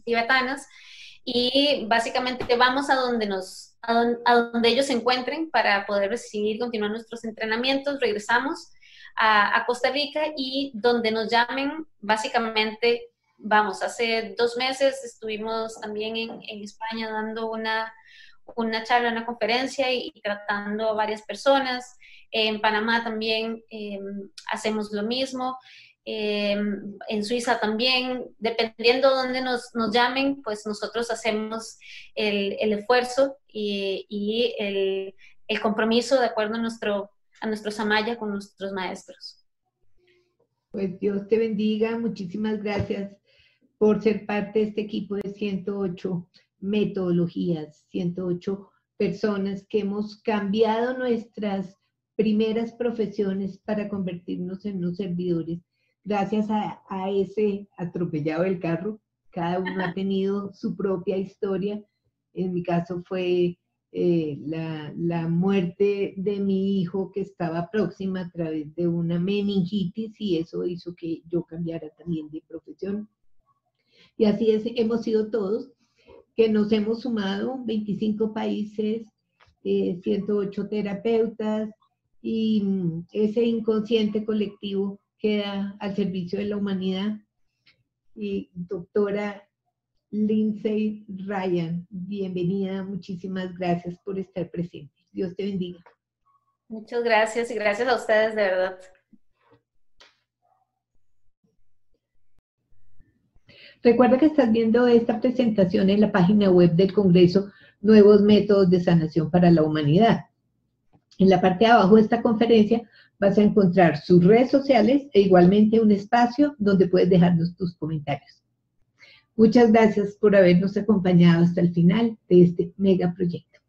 tibetanas, y básicamente vamos a donde ellos se encuentren para poder continuar nuestros entrenamientos. Regresamos a Costa Rica, y donde nos llamen, básicamente vamos. Hace 2 meses estuvimos también en España dando una charla, una conferencia y tratando a varias personas. En Panamá también hacemos lo mismo. En Suiza también, dependiendo de dónde nos llamen, pues nosotros hacemos el esfuerzo y el compromiso de acuerdo a nuestro samaya con nuestros maestros. Pues Dios te bendiga, muchísimas gracias por ser parte de este equipo de 108 metodologías, 108 personas que hemos cambiado nuestras primeras profesiones para convertirnos en unos servidores. Gracias a ese atropellado del carro, cada uno ha tenido su propia historia. En mi caso fue la muerte de mi hijo, que estaba próxima a través de una meningitis, y eso hizo que yo cambiara también de profesión. Y así hemos sido todos, que nos hemos sumado 25 países, 108 terapeutas, y ese inconsciente colectivo queda al servicio de la humanidad. Y doctora Lindsay Ryan, bienvenida, muchísimas gracias por estar presente. Dios te bendiga. Muchas gracias, y gracias a ustedes, de verdad. Recuerda que estás viendo esta presentación en la página web del Congreso Nuevos Métodos de Sanación para la Humanidad. En la parte de abajo de esta conferencia vas a encontrar sus redes sociales e igualmente un espacio donde puedes dejarnos tus comentarios. Muchas gracias por habernos acompañado hasta el final de este mega proyecto.